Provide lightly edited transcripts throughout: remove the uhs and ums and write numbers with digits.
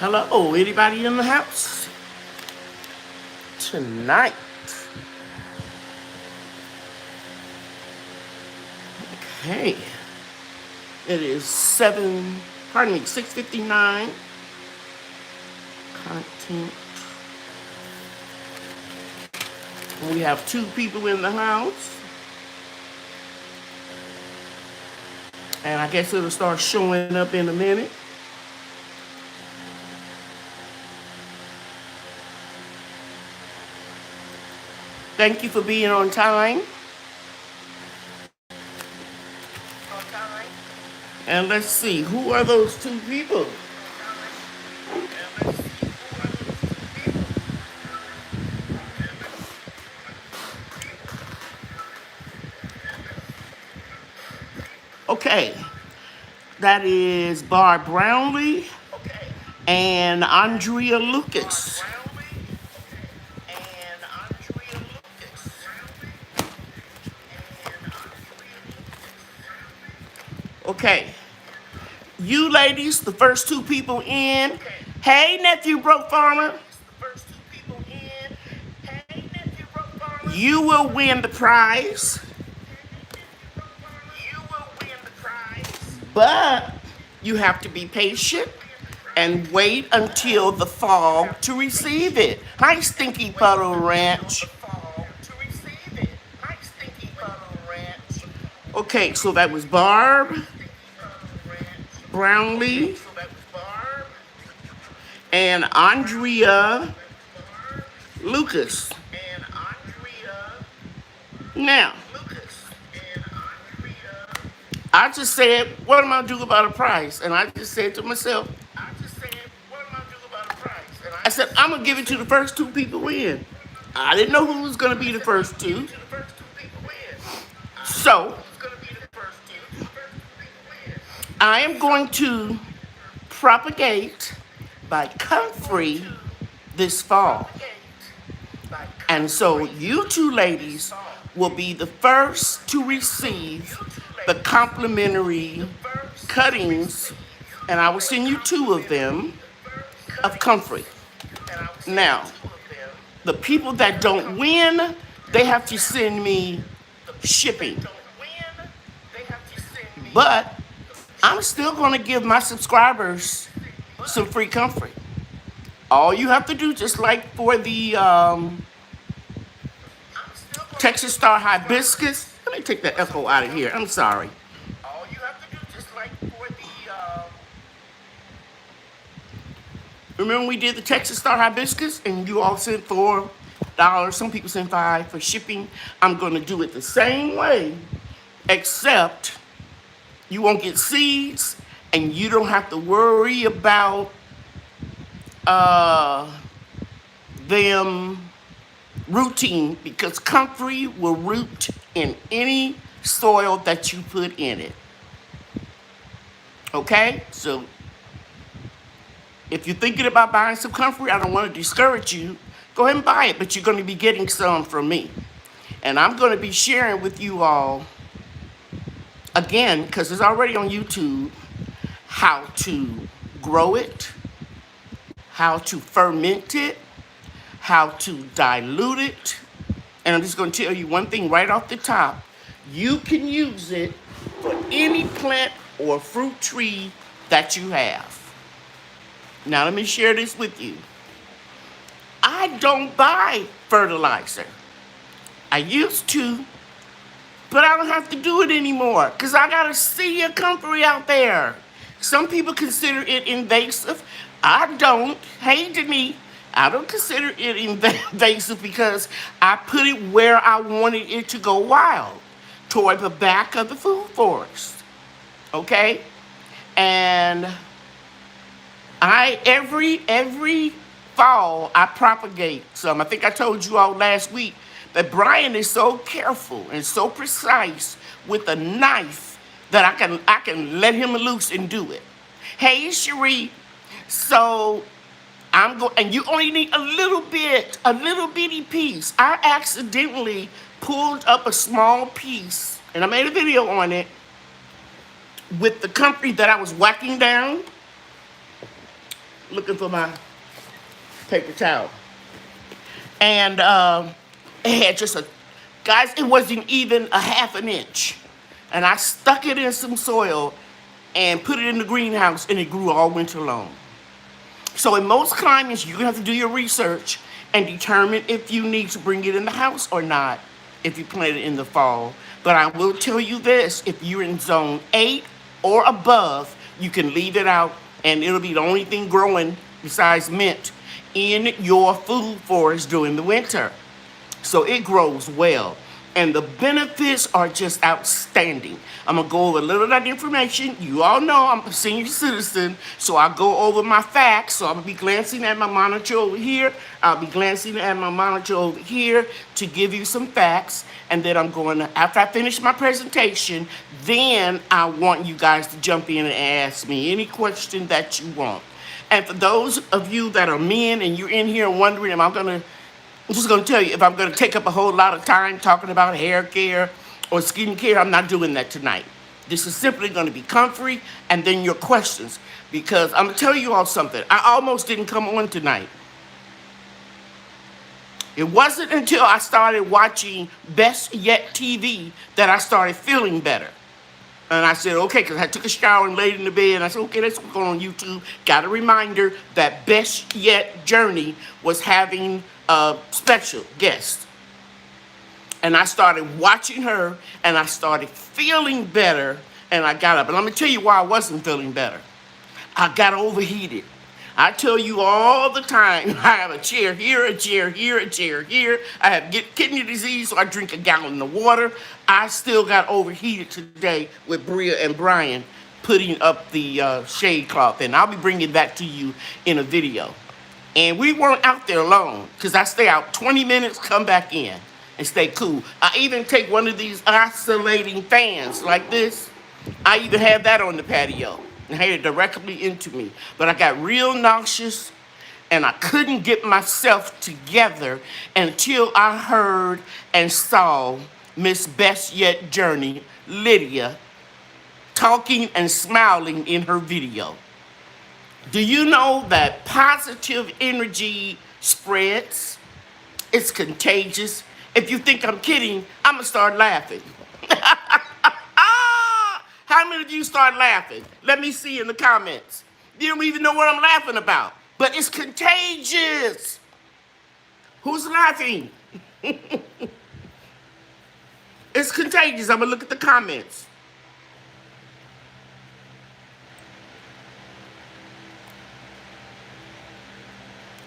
Hello, anybody in the house tonight? Okay, it is 6:59. Content. We have 2 people in the house. And I guess it'll start showing up in a minute. Thank you for being on time. And let's see, who are those 2 people? Okay, that is Barb Brownlee and Andrea Lucas. Okay, you ladies, the first 2 people in. Hey, nephew broke farmer. You will win the prize. But you have to be patient and wait until the fall to receive it. Hi, Stinky Puddle Ranch. Okay, so that was Barb Brownlee and Andrea Lucas. Now, I just said, what am I going to do about a price? And I just said to myself, I said, I'm going to give it to the first 2 people in. I didn't know who was going to be the first 2. So, I am going to propagate by Comfrey this fall. And so you 2 ladies will be the first to receive the complimentary cuttings, and I will send you 2 of them, of Comfrey. Now, the people that don't win, they have to send me shipping. But I'm still going to give my subscribers some free Comfrey. All you have to do, just like for the Texas Star Hibiscus. Let me take the echo out of here. I'm sorry. Remember we did the Texas Star Hibiscus and you all sent $4. Some people sent $5 for shipping. I'm going to do it the same way, except you won't get seeds and you don't have to worry about them rooting, because Comfrey will root in any soil that you put in it. Okay? So if you're thinking about buying some Comfrey, I don't want to discourage you. Go ahead and buy it, but you're going to be getting some from me. And I'm going to be sharing with you all, again, because it's already on YouTube, how to grow it, how to ferment it, how to dilute it. And I'm just going to tell you one thing right off the top. You can use it for any plant or fruit tree that you have. Now let me share this with you. I don't buy fertilizer. I used to, but I don't have to do it anymore because I got a sea of Comfrey out there. Some people consider it invasive. I don't. Hey, Denise. I don't consider it invasive because I put it where I wanted it to go wild, toward the back of the food forest. Okay? And every fall I propagate some. I think I told you all last week that Brian is so careful and so precise with a knife that I can let him loose and do it. Hey, Cheryl. So and you only need a little bitty piece. I accidentally pulled up a small piece, and I made a video on it with the Comfrey that I was whacking down. looking for my paper towel. And it had just a, guys, it wasn't even a half an inch. And I stuck it in some soil and put it in the greenhouse, and it grew all winter long. So in most climates, you're gonna have to do your research and determine if you need to bring it in the house or not, if you plant it in the fall. But I will tell you this, if you're in zone 8 or above, you can leave it out and it'll be the only thing growing besides mint in your food forest during the winter. So it grows well. And the benefits are just outstanding. I'm going to go over a little of that information. You all know I'm a senior citizen, so I'll go over my facts. So I'm going to be glancing at my monitor over here. I'll be glancing at my monitor over here to give you some facts. And then I'm going to, after I finish my presentation, then I want you guys to jump in and ask me any question that you want. And for those of you that are men and you're in here wondering, I'm just going to tell you, if I'm going to take up a whole lot of time talking about hair care or skin care, I'm not doing that tonight. This is simply going to be Comfrey and then your questions. Because I'm going to tell you all something. I almost didn't come on tonight. It wasn't until I started watching Best Yet TV that I started feeling better. And I said, okay, because I took a shower and laid in the bed. And I said, okay, let's go on YouTube. Got a reminder that Best Yet Journey was having a special guest. And I started watching her, and I started feeling better, and I got up. And let me tell you why I wasn't feeling better. I got overheated. I tell you all the time, I have a chair here, a chair here, a chair here. I have kidney disease, so I drink a gallon of water. I still got overheated today with Bria and Brian putting up the shade cloth, and I'll be bringing that to you in a video. And we weren't out there long, because I stay out 20 minutes, come back in, and stay cool. I even take one of these oscillating fans like this. I even have that on the patio. And had it directly into me. But I got real nauseous, and I couldn't get myself together until I heard and saw Miss Best Yet Journey, Lydia, talking and smiling in her video. Do you know that positive energy spreads? It's contagious. If you think I'm kidding, I'm going to start laughing. How many of you start laughing? Let me see in the comments. You don't even know what I'm laughing about. But it's contagious. Who's laughing? It's contagious. I'm going to look at the comments.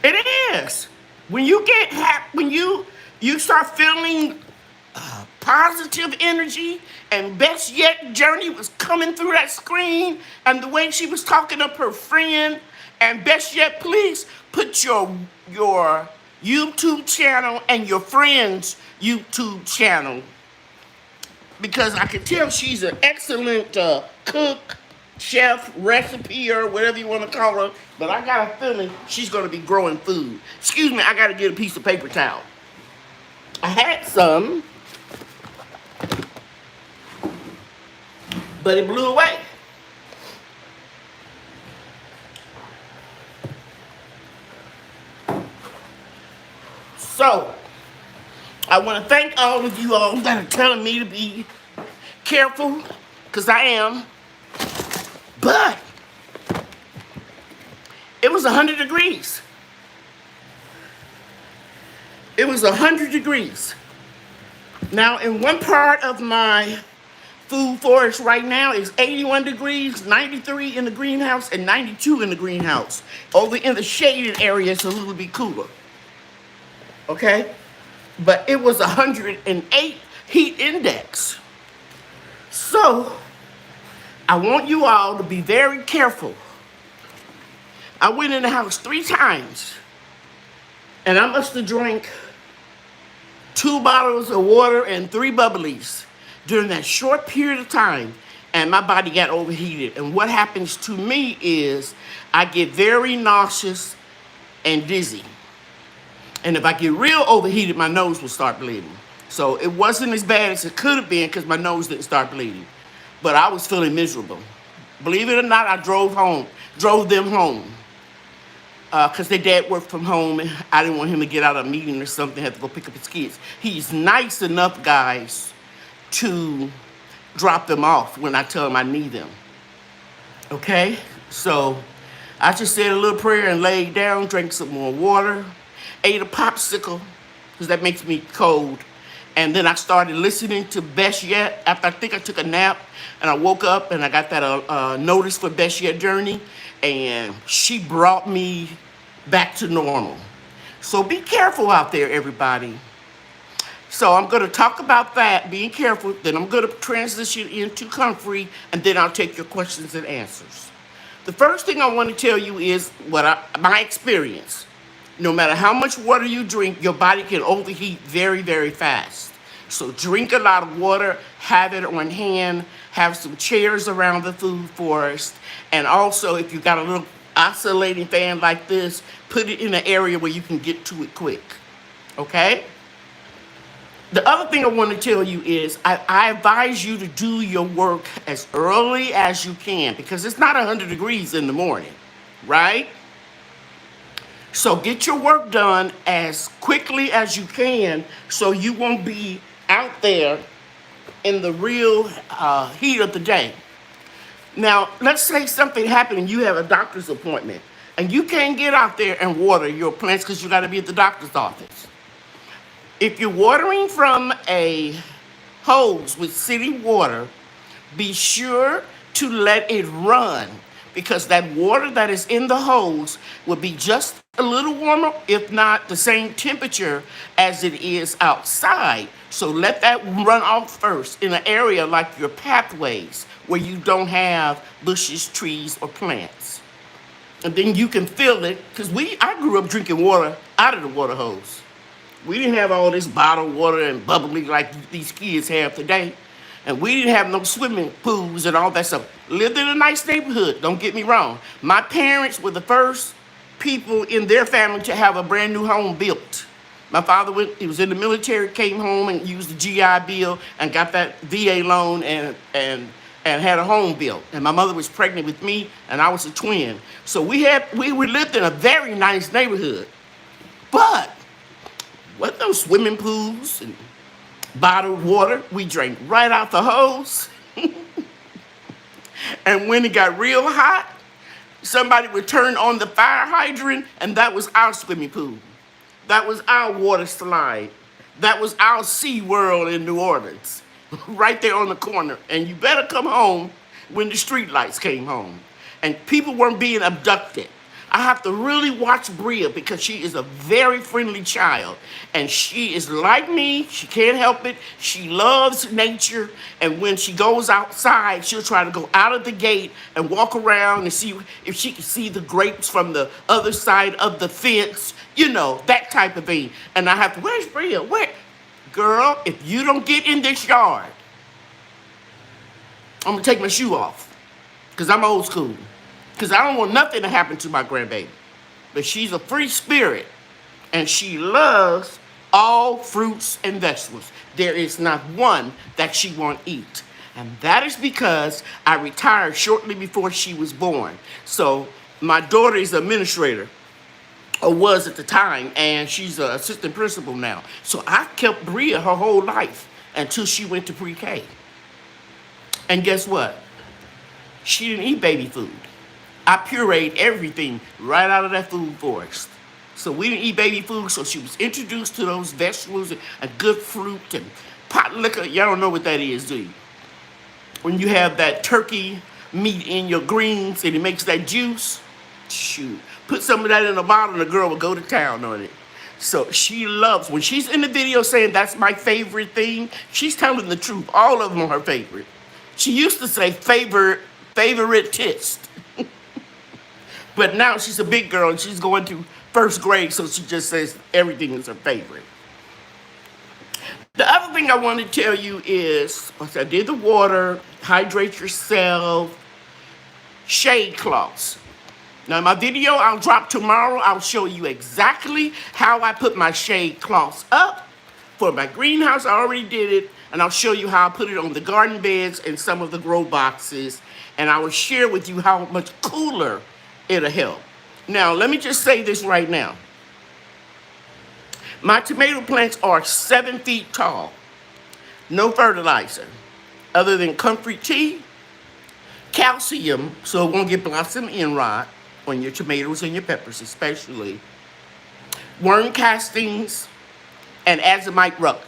It is. When you get when you start feeling positive energy, and Best Yet Journey was coming through that screen, and the way she was talking up her friend, and Best Yet, please put your YouTube channel and your friend's YouTube channel, because I can tell she's an excellent cook, chef, recipe, or whatever you want to call her, but I got a feeling she's going to be growing food. Excuse me, I got to get a piece of paper towel. I had some, but it blew away. So, I want to thank all of you all that are telling me to be careful, because I am. But it was 100 degrees. It was 100 degrees. Now, in one part of my food forest right now is 81 degrees, 93 in the greenhouse, and 92 in the greenhouse. Over in the shaded area, it's a little bit cooler. Okay? But it was 108 heat index. So, I want you all to be very careful. I went in the house 3 times, and I must have drank 2 bottles of water and 3 bubblies during that short period of time, and my body got overheated. And what happens to me is I get very nauseous and dizzy. And if I get real overheated, my nose will start bleeding. So it wasn't as bad as it could have been because my nose didn't start bleeding. But I was feeling miserable. Believe it or not, I drove them home. because their dad worked from home, and I didn't want him to get out of a meeting or something, had to go pick up his kids. He's nice enough, guys, to drop them off when I tell him I need them. Okay? So I just said a little prayer and laid down, drank some more water, ate a popsicle, because that makes me cold. And then I started listening to Best Yet after I think I took a nap. And I woke up and I got that notice for Best Yet Journey. And she brought me back to normal. So be careful out there, everybody. So I'm going to talk about that, being careful. Then I'm going to transition into Comfrey. And then I'll take your questions and answers. The first thing I want to tell you is my experience. No matter how much water you drink, your body can overheat very, very fast. So drink a lot of water, have it on hand, have some chairs around the food forest, and also if you got a little oscillating fan like this, put it in an area where you can get to it quick, okay? The other thing I want to tell you is I advise you to do your work as early as you can because it's not 100 degrees in the morning, right? So get your work done as quickly as you can so you won't be out there in the real heat of the day. Now, let's say something happened and you have a doctor's appointment and you can't get out there and water your plants because you got to be at the doctor's office. If you're watering from a hose with city water, be sure to let it run because that water that is in the hose will be just a little warmer, if not the same temperature as it is outside. So let that run off first in an area like your pathways where you don't have bushes, trees, or plants. And then you can fill it, because I grew up drinking water out of the water hose. We didn't have all this bottled water and bubbly like these kids have today. And we didn't have no swimming pools and all that stuff. Lived in a nice neighborhood, don't get me wrong. My parents were the first people in their family to have a brand new home built. My father he was in the military, came home and used the GI Bill and got that VA loan and had a home built. And my mother was pregnant with me and I was a twin. So we lived in a very nice neighborhood. But wasn't no swimming pools and bottled water. We drank right out the hose. And when it got real hot, somebody would turn on the fire hydrant, and that was our swimming pool. That was our water slide. That was our Sea World in New Orleans, right there on the corner. And you better come home when the street lights came home. And people weren't being abducted. I have to really watch Bria because she is a very friendly child. And she is like me. She can't help it. She loves nature. And when she goes outside, she'll try to go out of the gate and walk around and see if she can see the grapes from the other side of the fence. You know, that type of thing. And I have to, where's Bria? Where? Girl, if you don't get in this yard, I'm going to take my shoe off because I'm old school. Because I don't want nothing to happen to my grandbaby. But she's a free spirit. And she loves all fruits and vegetables. There is not one that she won't eat. And that is because I retired shortly before she was born. So my daughter is an administrator, or was at the time, and she's an assistant principal now. So I kept Bria her whole life until she went to pre-K. And guess what? She didn't eat baby food. I pureed everything right out of that food forest. So we didn't eat baby food, so she was introduced to those vegetables and good fruit and pot liquor. Y'all don't know what that is, do you? When you have that turkey meat in your greens and it makes that juice, shoot. Put some of that in a bottle and the girl will go to town on it. So she loves, when she's in the video saying that's my favorite thing, she's telling the truth. All of them are her favorite. She used to say favoritist. But now she's a big girl and she's going to first grade, so she just says everything is her favorite. The other thing I want to tell you is, once I did the water, hydrate yourself, shade cloths. Now, in my video I'll drop tomorrow, I'll show you exactly how I put my shade cloths up. For my greenhouse, I already did it, and I'll show you how I put it on the garden beds and some of the grow boxes, and I will share with you how much cooler it'll help. Now, let me just say this right now. My tomato plants are 7 feet tall. No fertilizer other than Comfrey tea, calcium, so it won't get blossom end rot on your tomatoes and your peppers especially, worm castings, and azomite rock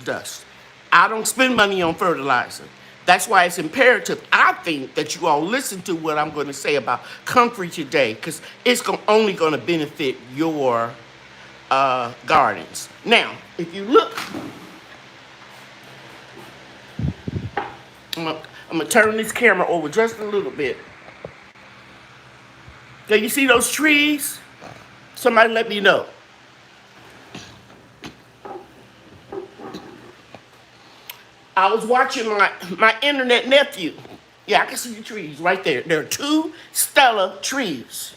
dust. I don't spend money on fertilizer. That's why it's imperative, I think, that you all listen to what I'm going to say about Comfrey today, because it's only going to benefit your gardens. Now, if you look, I'm going to turn this camera over just a little bit. Do you see those trees? Somebody let me know. I was watching my internet nephew. Yeah, I can see the trees right there. There are 2 Stella trees.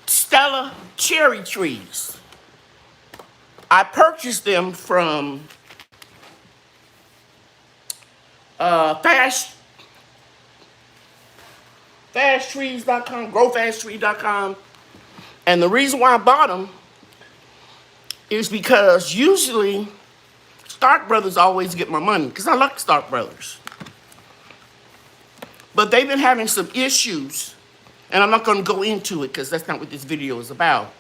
Stella cherry trees. I purchased them from fasttrees.com, growfasttrees.com. And the reason why I bought them is because usually Stark Brothers always get my money, because I like Stark Brothers. But they've been having some issues, and I'm not going to go into it because that's not what this video is about.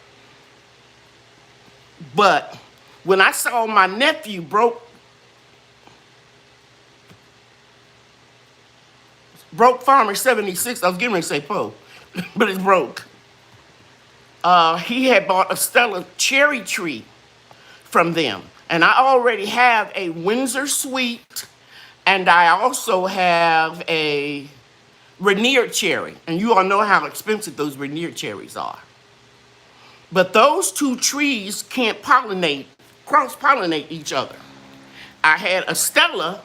But when I saw my nephew broke Farmer 76, I was getting ready to say Poe, but it's broke. He had bought a Stella cherry tree from them. And I already have a Windsor Sweet, and I also have a Rainier cherry. And you all know how expensive those Rainier cherries are. But those 2 trees can't cross-pollinate each other. I had a Stella,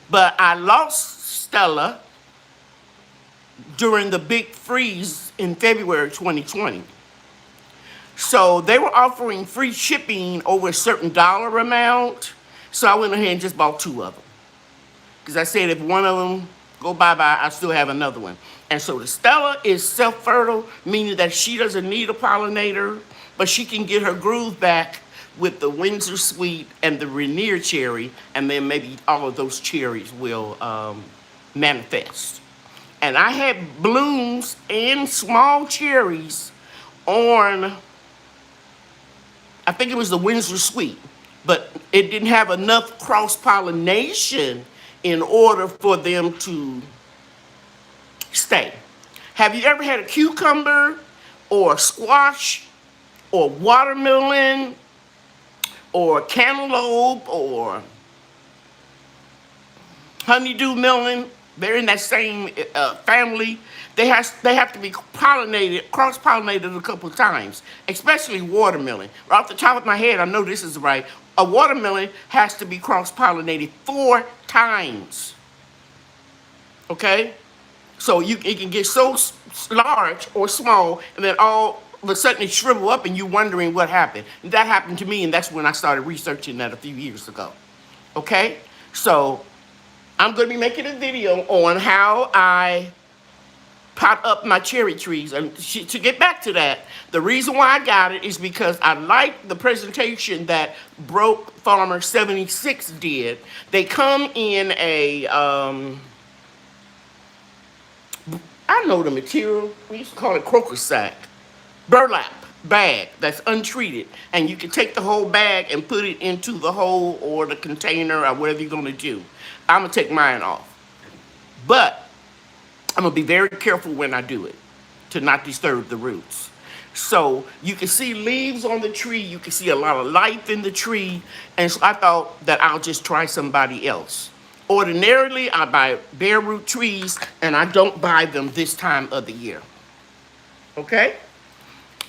but I lost Stella during the big freeze in February 2020. So they were offering free shipping over a certain dollar amount. So I went ahead and just bought 2 of them. Because I said if one of them go bye-bye, I still have another one. And so the Stella is self-fertile, meaning that she doesn't need a pollinator, but she can get her groove back with the Windsor Sweet and the Rainier cherry, and then maybe all of those cherries will manifest. And I had blooms and small cherries on, I think it was the Windsor Sweet, but it didn't have enough cross-pollination in order for them to stay. Have you ever had a cucumber or squash or watermelon or cantaloupe or honeydew melon? They're in that same family. They have to be cross-pollinated a couple of times, especially watermelon. Right off the top of my head, I know this is right. A watermelon has to be cross-pollinated 4 times. Okay? So it can get so large or small, and then all of a sudden it shrivel up and you're wondering what happened. And that happened to me, and that's when I started researching that a few years ago. Okay? So I'm going to be making a video on how I pot up my cherry trees. And to get back to that, the reason why I got it is because I like the presentation that Broke Farmer 76 did. They come in a, I know the material, we used to call it croaker sack, burlap bag that's untreated. And you can take the whole bag and put it into the hole or the container or whatever you're going to do. I'm going to take mine off. But I'm going to be very careful when I do it to not disturb the roots. So you can see leaves on the tree. You can see a lot of life in the tree. And so I thought that I'll just try somebody else. Ordinarily, I buy bare root trees, and I don't buy them this time of the year. Okay?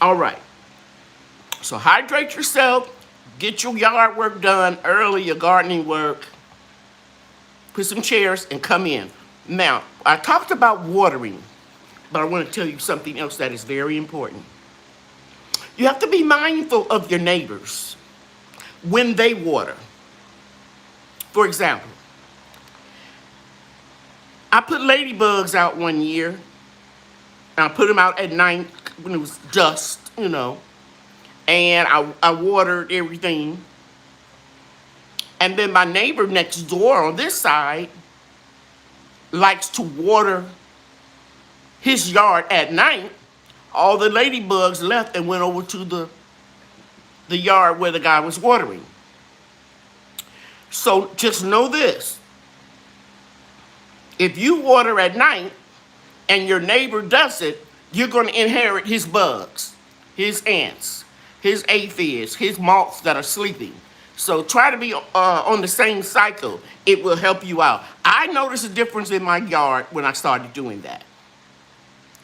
All right. So hydrate yourself. Get your yard work done early, your gardening work. Put some chairs and come in. Now, I talked about watering, but I want to tell you something else that is very important. You have to be mindful of your neighbors when they water. For example, I put ladybugs out one year, And I put them out at night when it was dusk, you know. And I watered everything. And then my neighbor next door on this side likes to water his yard at night. All the ladybugs left and went over to the yard where the guy was watering. So just know this. If you water at night and your neighbor does it, you're going to inherit his bugs, his ants, his aphids, his moths that are sleeping. So try to be on the same cycle. It will help you out. I noticed a difference in my yard when I started doing that.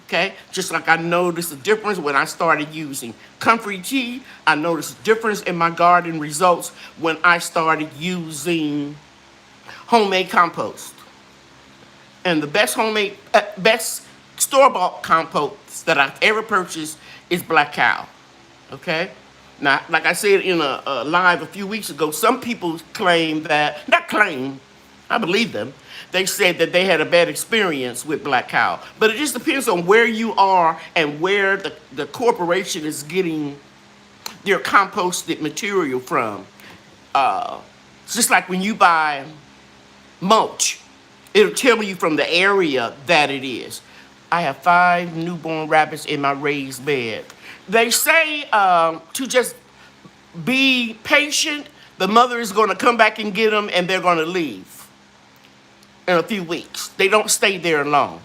Okay? Just like I noticed a difference when I started using Comfrey tea. I noticed a difference in my garden results when I started using homemade compost. And the best best store-bought compost that I've ever purchased is Black Cow. Okay? Now, like I said in a live a few weeks ago, some people claim that, not claim, I believe them, they said that they had a bad experience with Black Cow. But it just depends on where you are and where the corporation is getting their composted material from. It's just like when you buy mulch, it'll tell you from the area that it is. I have 5 newborn rabbits in my raised bed. They say to just be patient. The mother is going to come back and get them, and they're going to leave in a few weeks. They don't stay there long.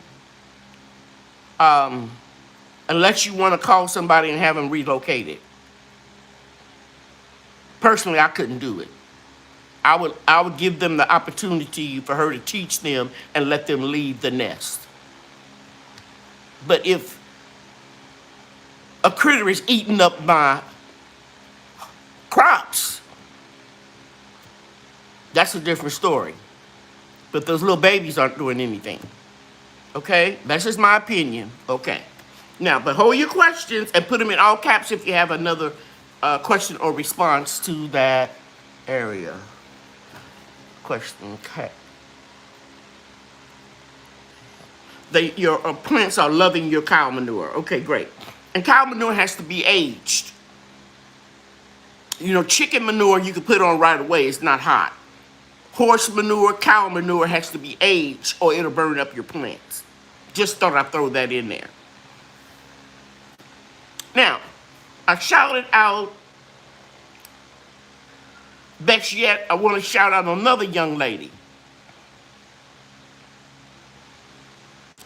Unless you want to call somebody and have them relocated. Personally, I couldn't do it. I would give them the opportunity for her to teach them and let them leave the nest. But if a critter is eating up my crops, that's a different story. But those little babies aren't doing anything. Okay? That's just my opinion. Okay. Now, but hold your questions and put them in all caps if you have another question or response to that area. Question, okay. Your plants are loving your cow manure. Okay, great. And cow manure has to be aged. You know, chicken manure you can put on right away. It's not hot. Horse manure, cow manure has to be aged or it'll burn up your plants. Just thought I'd throw that in there. Now, I shouted out, best yet, I want to shout out another young lady.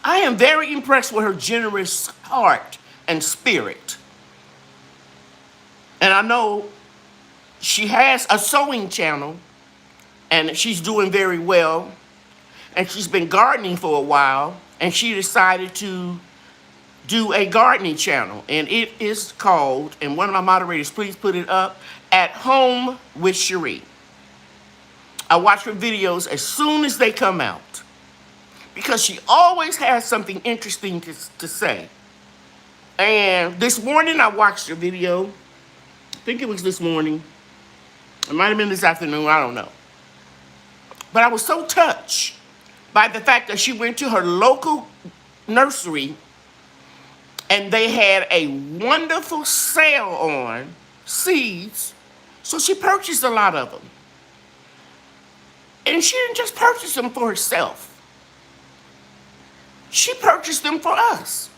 I am very impressed with her generous heart and spirit. And I know she has a sewing channel and she's doing very well. And she's been gardening for a while and she decided to do a gardening channel. And it is called, and one of my moderators, please put it up, At Home with Cheryl. I watch her videos as soon as they come out because she always has something interesting to say. And this morning I watched her video. I think it was this morning. It might have been this afternoon, I don't know. But I was so touched by the fact that she went to her local nursery and they had a wonderful sale on seeds. So she purchased a lot of them. And she didn't just purchase them for herself. She purchased them for us.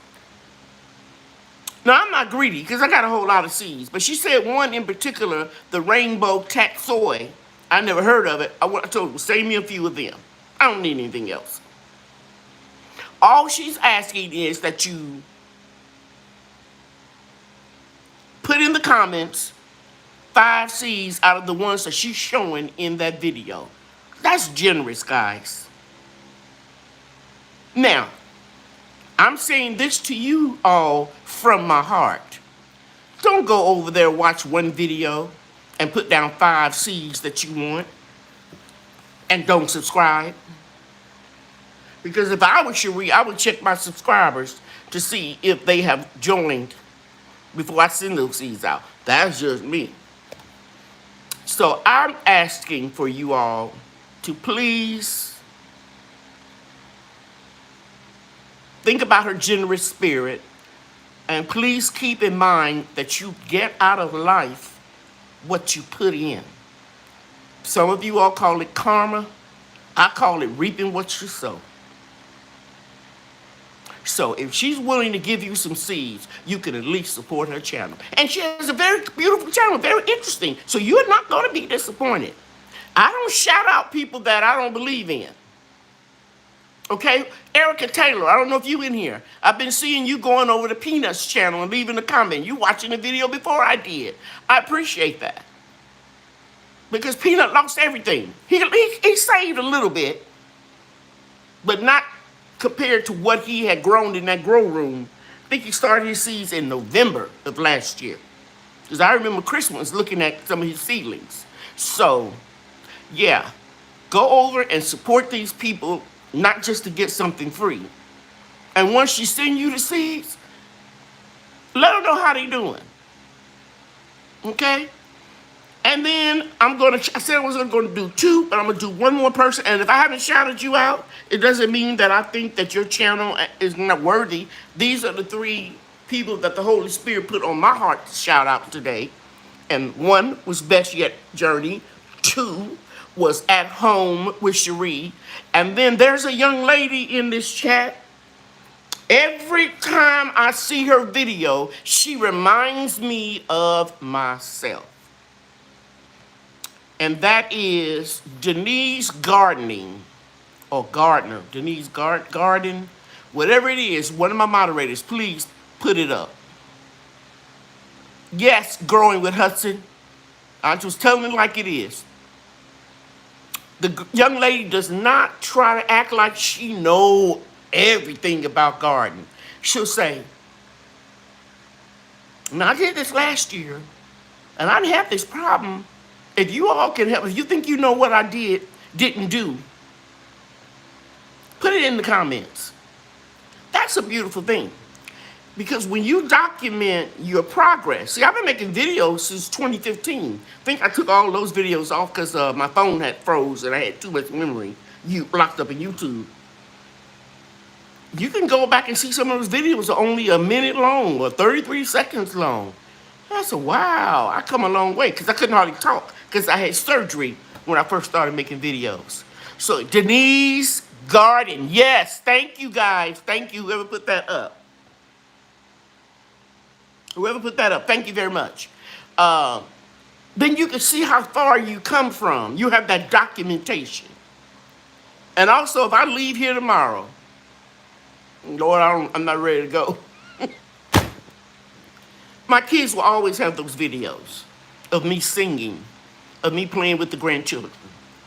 Now, I'm not greedy because I got a whole lot of seeds. But she said one in particular, the rainbow taxoy. I never heard of it. I told her, save me a few of them. I don't need anything else. All she's asking is that you put in the comments 5 seeds out of the ones that she's showing in that video. That's generous, guys. Now, I'm saying this to you all from my heart. Don't go over there, watch one video, and put down 5 seeds that you want, and don't subscribe. Because if I was Cheryl, I would check my subscribers to see if they have joined before I send those seeds out. That's just me. So I'm asking for you all to please Think about her generous spirit. And please keep in mind that you get out of life what you put in. Some of you all call it karma. I call it reaping what you sow. So if she's willing to give you some seeds, you can at least support her channel. And she has a very beautiful channel, very interesting. So you're not going to be disappointed. I don't shout out people that I don't believe in. Okay? Erica Taylor, I don't know if you in here. I've been seeing you going over to Peanuts channel and leaving a comment. You watching the video before I did. I appreciate that. Because Peanut lost everything. He saved a little bit, but not compared to what he had grown in that grow room. I think he started his seeds in November of last year. Because I remember Christmas looking at some of his seedlings. So, yeah, go over and support these people, not just to get something free. And once she send you the seeds, let them know how they doing. Okay? And then I said I was going to do 2, but I'm going to do 1 more person. And if I haven't shouted you out, it doesn't mean that I think that your channel is not worthy. These are the 3 people that the Holy Spirit put on my heart to shout out today. And 1 was Best Yet Journey. 2 was At Home with Cherie. And then there's a young lady in this chat. Every time I see her video, she reminds me of myself. And that is Denise Gardening, or Gardner, Denise Garden, whatever it is, one of my moderators, please put it up. Yes, Growing with Hudson. I just telling it like it is. The young lady does not try to act like she knows everything about gardening. She'll say, now I did this last year, and I didn't have this problem. If you all can help, if you think you know what I didn't do, put it in the comments. That's a beautiful thing. Because when you document your progress, see, I've been making videos since 2015. I think I took all those videos off because my phone had froze and I had too much memory locked up in YouTube. You can go back and see some of those videos are only a minute long or 33 seconds long. That's a wow. I come a long way because I couldn't hardly talk because I had surgery when I first started making videos. So Denise Garden, yes, thank you guys. Thank you, whoever put that up. Whoever put that up, thank you very much. Then you can see how far you come from. You have that documentation. And also, if I leave here tomorrow, Lord, I'm not ready to go. My kids will always have those videos of me singing, of me playing with the grandchildren,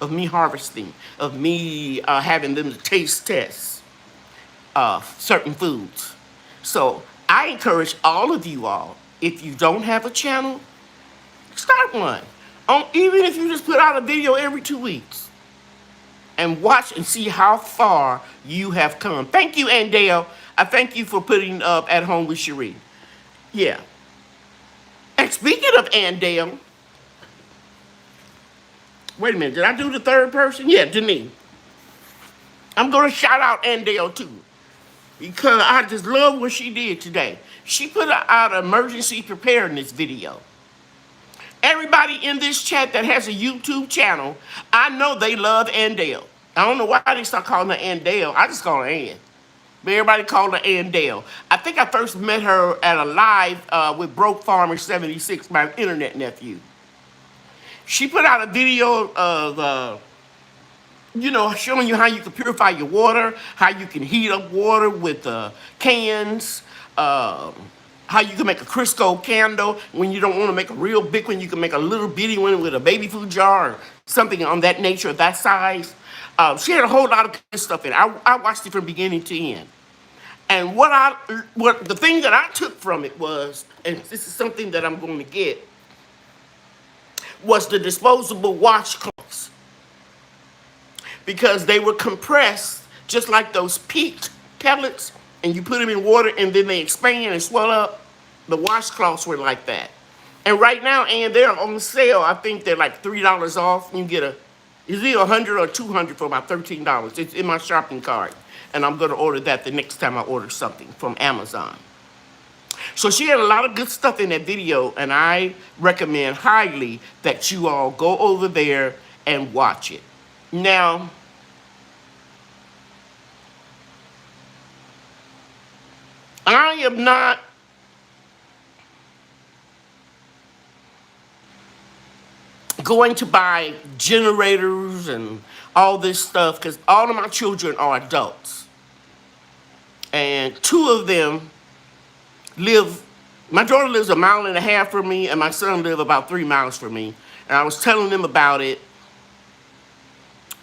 of me harvesting, of me having them to taste test certain foods. So I encourage all of you all, if you don't have a channel, start one. Even if you just put out a video every 2 weeks and watch and see how far you have come. Thank you, Andale. I thank you for putting up At Home with Cherie. Yeah. And speaking of Andale, wait a minute, did I do the 3rd person? Yeah, Denise. I'm going to shout out Andale too, because I just love what she did today. She put out an emergency preparedness video. Everybody in this chat that has a YouTube channel, I know they love Andale. I don't know why they start calling her Andale. I just call her Ann. But everybody called her Andale. I think I first met her at a live with Broke Farmer 76, my internet nephew. She put out a video of, showing you how you can purify your water, how you can heat up water with cans, how you can make a Crisco candle. When you don't want to make a real big one, you can make a little bitty one with a baby food jar or something on that nature, that size. She had a whole lot of good stuff in it. I watched it from beginning to end. And the thing that I took from it was, and this is something that I'm going to get, was the disposable washcloths. Because they were compressed just like those peaked pellets, and you put them in water and then they expand and swell up. The washcloths were like that. And right now, and they're on sale. I think they're like $3 off. You can get it's either 100 or 200 for about $13. It's in my shopping cart. and I'm going to order that the next time I order something from Amazon. So she had a lot of good stuff in that video, and I recommend highly that you all go over there and watch it. Now, I am not going to buy generators and all this stuff because all of my children are adults. And two of them live, my daughter lives 1.5 miles from me, and my son lives about 3 miles from me. And I was telling them about it,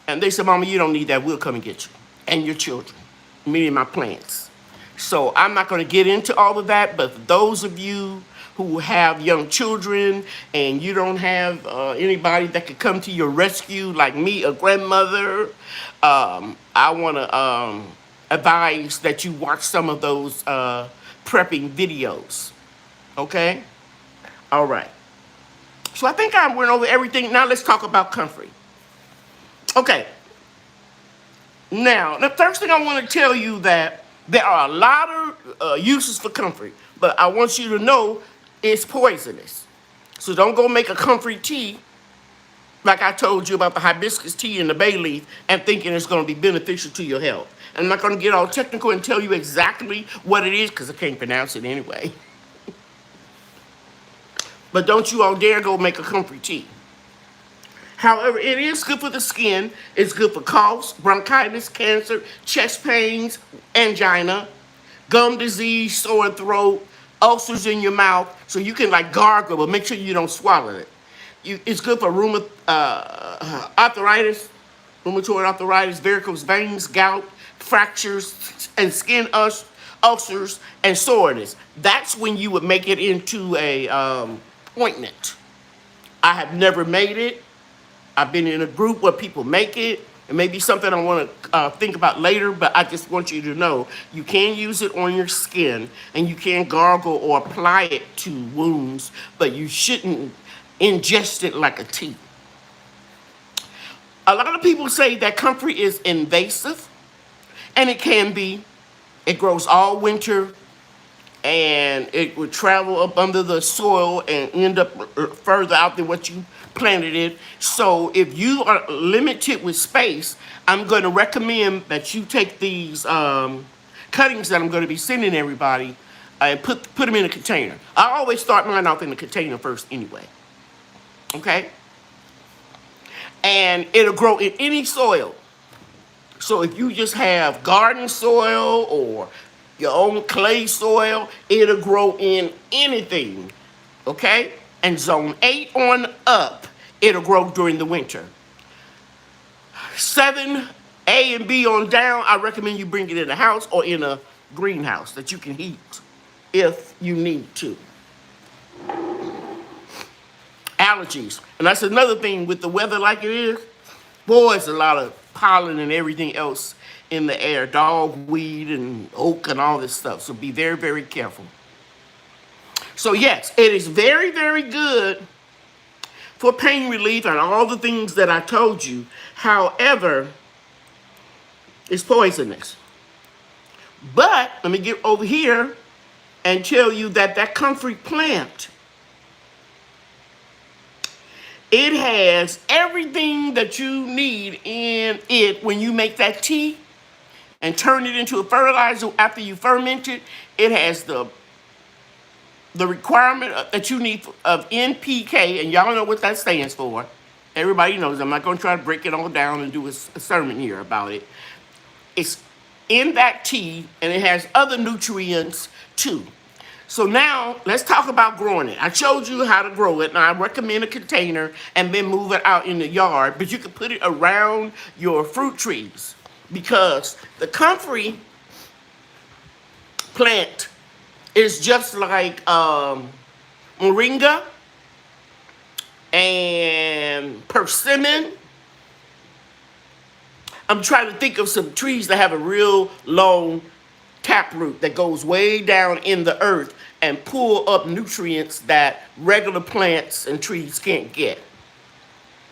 and they said, Mama, you don't need that. We'll come and get you and your children, me and my plants. So I'm not going to get into all of that, but for those of you who have young children and you don't have anybody that could come to your rescue, like me, a grandmother, I want to advise that you watch some of those prepping videos. Okay? All right. So I think I went over everything. Now let's talk about Comfrey. Okay. Now, the first thing I want to tell you that there are a lot of uses for Comfrey, but I want you to know it's poisonous. So don't go make a Comfrey tea like I told you about the hibiscus tea and the bay leaf and thinking it's going to be beneficial to your health. I'm not going to get all technical and tell you exactly what it is because I can't pronounce it anyway. But don't you all dare go make a Comfrey tea. However, it is good for the skin. It's good for coughs, bronchitis, cancer, chest pains, angina, gum disease, sore throat, ulcers in your mouth. So you can like gargle, but make sure you don't swallow it. It's good for arthritis, rheumatoid arthritis, varicose veins, gout, fractures, and skin ulcers and soreness. That's when you would make it into a ointment. I have never made it. I've been in a group where people make it. It may be something I want to think about later, but I just want you to know you can use it on your skin and you can gargle or apply it to wounds, but you shouldn't ingest it like a tea. A lot of people say that Comfrey is invasive, and it can be. It grows all winter, and it would travel up under the soil and end up further out than what you planted it. So if you are limited with space, I'm going to recommend that you take these cuttings that I'm going to be sending everybody and put them in a container. I always start mine off in the container first anyway. Okay? And it'll grow in any soil. So if you just have garden soil or your own clay soil, it'll grow in anything. Okay? And zone 8 on up, it'll grow during the winter. 7, A and B on down, I recommend you bring it in a house or in a greenhouse that you can heat if you need to. Allergies. And that's another thing with the weather like it is. Boy, it's a lot of pollen and everything else in the air. Dogweed and oak and all this stuff. So be very, very careful. So yes, it is very, very good for pain relief and all the things that I told you. However, it's poisonous. But let me get over here and tell you that that Comfrey plant, it has everything that you need in it when you make that tea and turn it into a fertilizer after you ferment it. It has the requirement that you need of NPK, and y'all know what that stands for. Everybody knows. I'm not going to try to break it all down and do a sermon here about it. It's in that tea, and it has other nutrients too. So now, let's talk about growing it. I showed you how to grow it, and I recommend a container and then move it out in the yard, but you can put it around your fruit trees because the Comfrey plant is just like moringa and persimmon. I'm trying to think of some trees that have a real long taproot that goes way down in the earth and pull up nutrients that regular plants and trees can't get.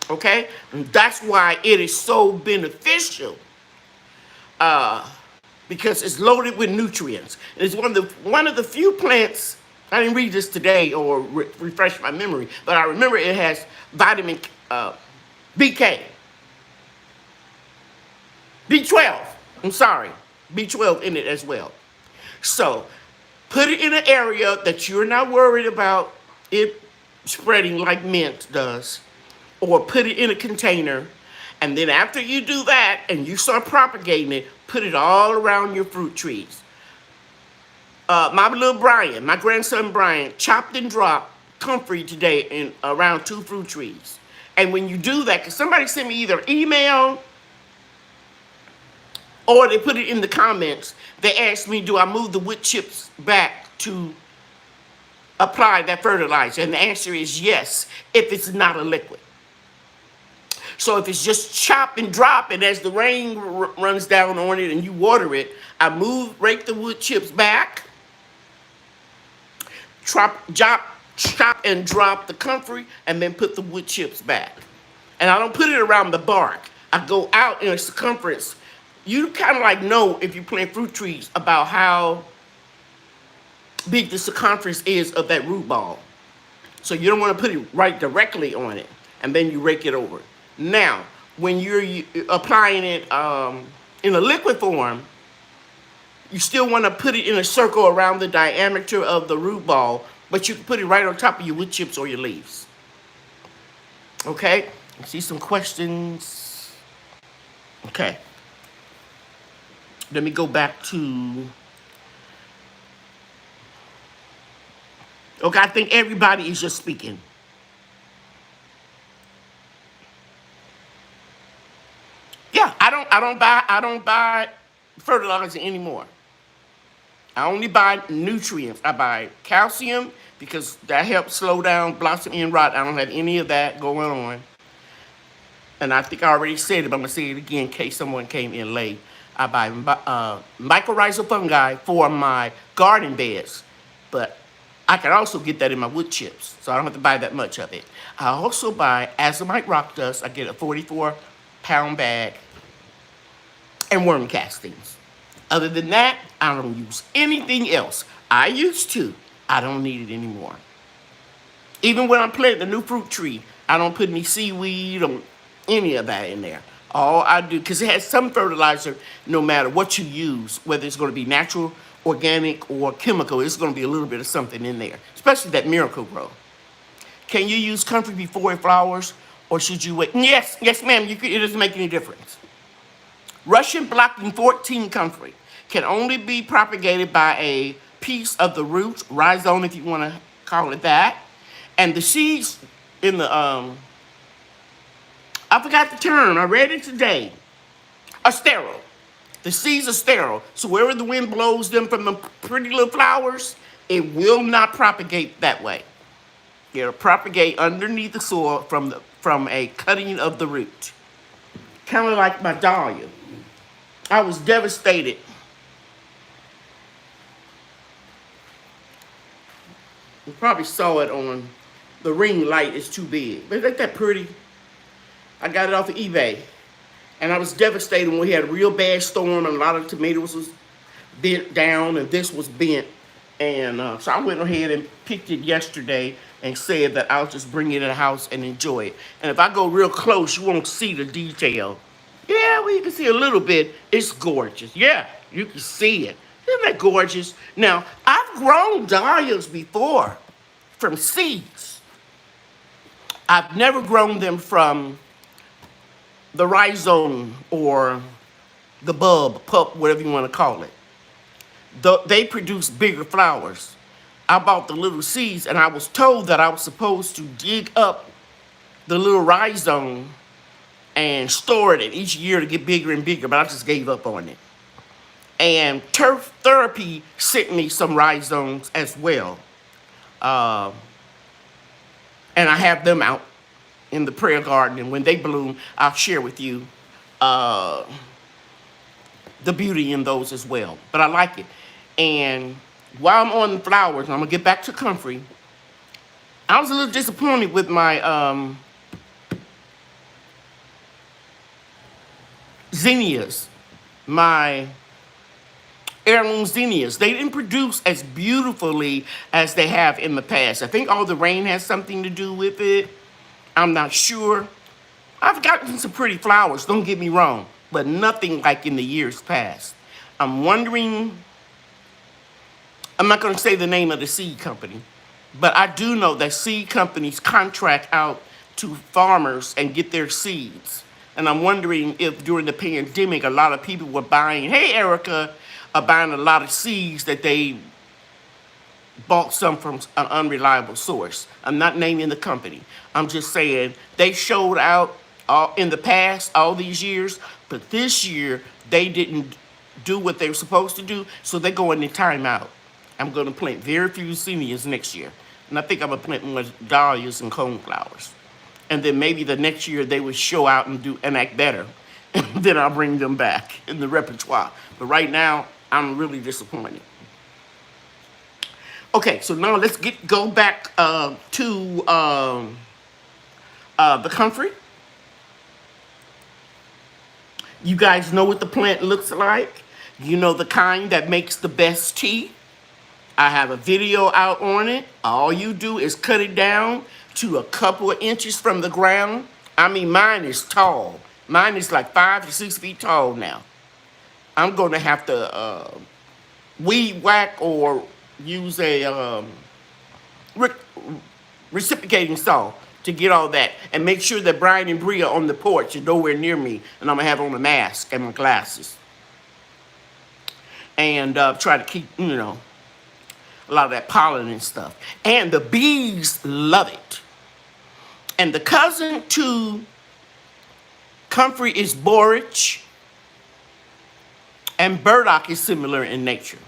Okay? And that's why it is so beneficial because it's loaded with nutrients. It's one of the few plants. I didn't read this today or refresh my memory, but I remember it has vitamin BK, B12. I'm sorry, B12 in it as well. So put it in an area that you're not worried about it spreading like mint does, or put it in a container. And then after you do that and you start propagating it, put it all around your fruit trees. My little Brian, my grandson Brian, chopped and dropped Comfrey today in around 2 fruit trees. And when you do that, because somebody sent me either email or they put it in the comments, they asked me, do I move the wood chips back to apply that fertilizer? And the answer is yes, if it's not a liquid. So if it's just chop and drop, and as the rain runs down on it and you water it, I rake the wood chips back, chop and drop the comfrey, and then put the wood chips back. And I don't put it around the bark. I go out in a circumference. You kind of like know, if you plant fruit trees, about how big the circumference is of that root ball. So you don't want to put it right directly on it, and then you rake it over. Now, when you're applying it in a liquid form, you still want to put it in a circle around the diameter of the root ball, but you can put it right on top of your wood chips or your leaves. Okay? I see some questions. Okay. Let me go back to... Okay, I think everybody is just speaking. Yeah, I don't buy fertilizer anymore. I only buy nutrients. I buy calcium because that helps slow down blossom end rot. I don't have any of that going on. And I think I already said it, but I'm going to say it again in case someone came in late. I buy mycorrhizal fungi for my garden beds, but I can also get that in my wood chips, so I don't have to buy that much of it. I also buy azomite rock dust. I get a 44-pound bag, and worm castings. Other than that, I don't use anything else. I used to. I don't need it anymore. Even when I'm planting a new fruit tree, I don't put any seaweed or any of that in there. All I do, because it has some fertilizer, no matter what you use, whether it's going to be natural, organic, or chemical, it's going to be a little bit of something in there, especially that Miracle Grow. Can you use Comfrey before it flowers, or should you wait? Yes, ma'am, it doesn't make any difference. Russian blocking 14 Comfrey can only be propagated by a piece of the root, rhizome if you want to call it that, and the seeds in the, I forgot the term, I read it today, are sterile. The seeds are sterile, so wherever the wind blows them from the pretty little flowers, it will not propagate that way. It'll propagate underneath the soil from a cutting of the root. Kind of like my dahlia. I was devastated. You probably saw it on the ring light. It's too big. But ain't that pretty? I got it off of eBay. And I was devastated when we had a real bad storm and a lot of tomatoes was bent down and this was bent. And so I went ahead and picked it yesterday and said that I'll just bring it in the house and enjoy it. And if I go real close, you won't see the detail. Yeah, well, you can see a little bit. It's gorgeous. Yeah, you can see it. Isn't that gorgeous? Now, I've grown dahlias before from seeds. I've never grown them from the rhizome or the bulb, pup, whatever you want to call it. They produce bigger flowers. I bought the little seeds, and I was told that I was supposed to dig up the little rhizome and store it each year to get bigger and bigger, but I just gave up on it. And Turf Therapy sent me some rhizomes as well. And I have them out in the prayer garden, and when they bloom, I'll share with you the beauty in those as well. But I like it. And while I'm on the flowers, I'm going to get back to Comfrey. I was a little disappointed with my zinnias, my heirloom zinnias. They didn't produce as beautifully as they have in the past. I think all the rain has something to do with it. I'm not sure. I've gotten some pretty flowers, don't get me wrong, but nothing like in the years past. I'm wondering, I'm not going to say the name of the seed company, but I do know that seed companies contract out to farmers and get their seeds. And I'm wondering if during the pandemic, a lot of people were buying, hey, Erica, are buying a lot of seeds that they bought some from an unreliable source. I'm not naming the company. I'm just saying they showed out in the past, all these years, but this year they didn't do what they were supposed to do, so they're going in timeout. I'm going to plant very few zinnias next year, and I think I'm going to plant more dahlias and coneflowers. And then maybe the next year they would show out and act better, and then I'll bring them back in the repertoire. But right now, I'm really disappointed. Okay, so now let's go back to the Comfrey. You guys know what the plant looks like. You know the kind that makes the best tea. I have a video out on it. All you do is cut it down to a couple of inches from the ground. I mean, mine is tall. Mine is like 5 to 6 feet tall now. I'm going to have to weed whack or use a reciprocating saw to get all that, and make sure that Brian and Bria on the porch are nowhere near me, and I'm gonna have on a mask and my glasses, and try to keep, you know, a lot of that pollen and stuff. And the bees love it. And the cousin to Comfrey is borage, and burdock is similar in nature.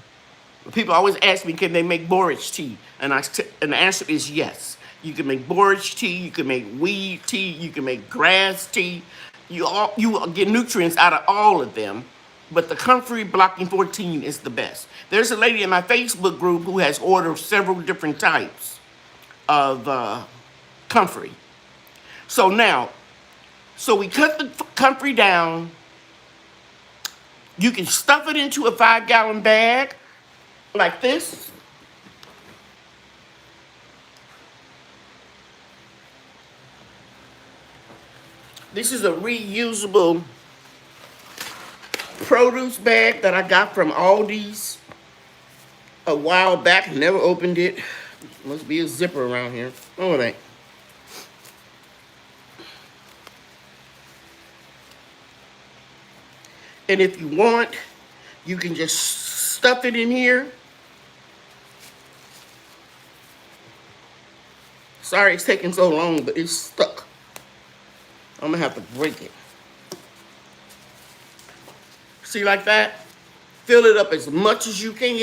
People always ask me, can they make borage tea? And the answer is yes. You can make borage tea, you can make weed tea, you can make grass tea. You get nutrients out of all of them, but the Comfrey Blocking 14 is the best. There's a lady in my Facebook group who has ordered several different types of Comfrey. So we cut the Comfrey down. You can stuff it into a 5-gallon bag like this. This is a reusable produce bag that I got from Aldi's a while back. Never opened it. Must be a zipper around here. Oh, it ain't. And if you want, you can just stuff it in here. Sorry it's taking so long, but it's stuck. I'm gonna have to break it. See, like that? Fill it up as much as you can.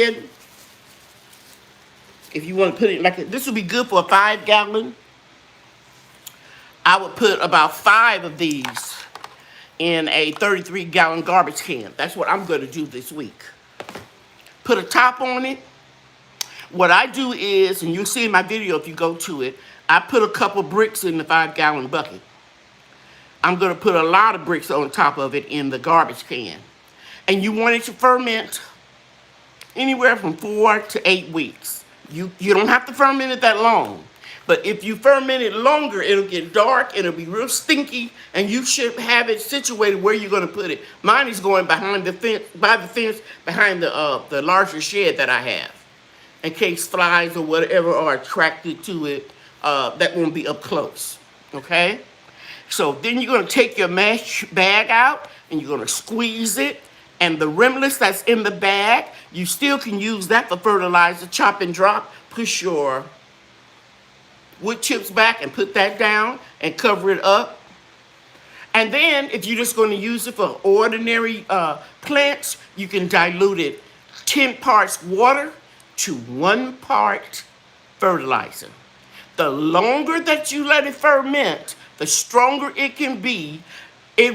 If you want to put it like this, would be good for a 5-gallon. I would put about 5 of these in a 33-gallon garbage can. That's what I'm gonna do this week. Put a top on it. What I do is, and you'll see in my video if you go to it, I put a couple bricks in the 5-gallon bucket. I'm going to put a lot of bricks on top of it in the garbage can. And you want it to ferment anywhere from 4 to 8 weeks. You don't have to ferment it that long. But if you ferment it longer, it'll get dark, it'll be real stinky, and you should have it situated where you're going to put it. Mine is going behind the fence, behind the larger shed that I have, in case flies or whatever are attracted to it. That won't be up close, okay? So then you're going to take your mesh bag out, and you're going to squeeze it, and the rimless that's in the bag, you still can use that for fertilizer. Chop and drop, push your wood chips back and put that down and cover it up. And then if you're just going to use it for ordinary plants, you can dilute it 10 parts water to 1 part fertilizer. The longer that you let it ferment, the stronger it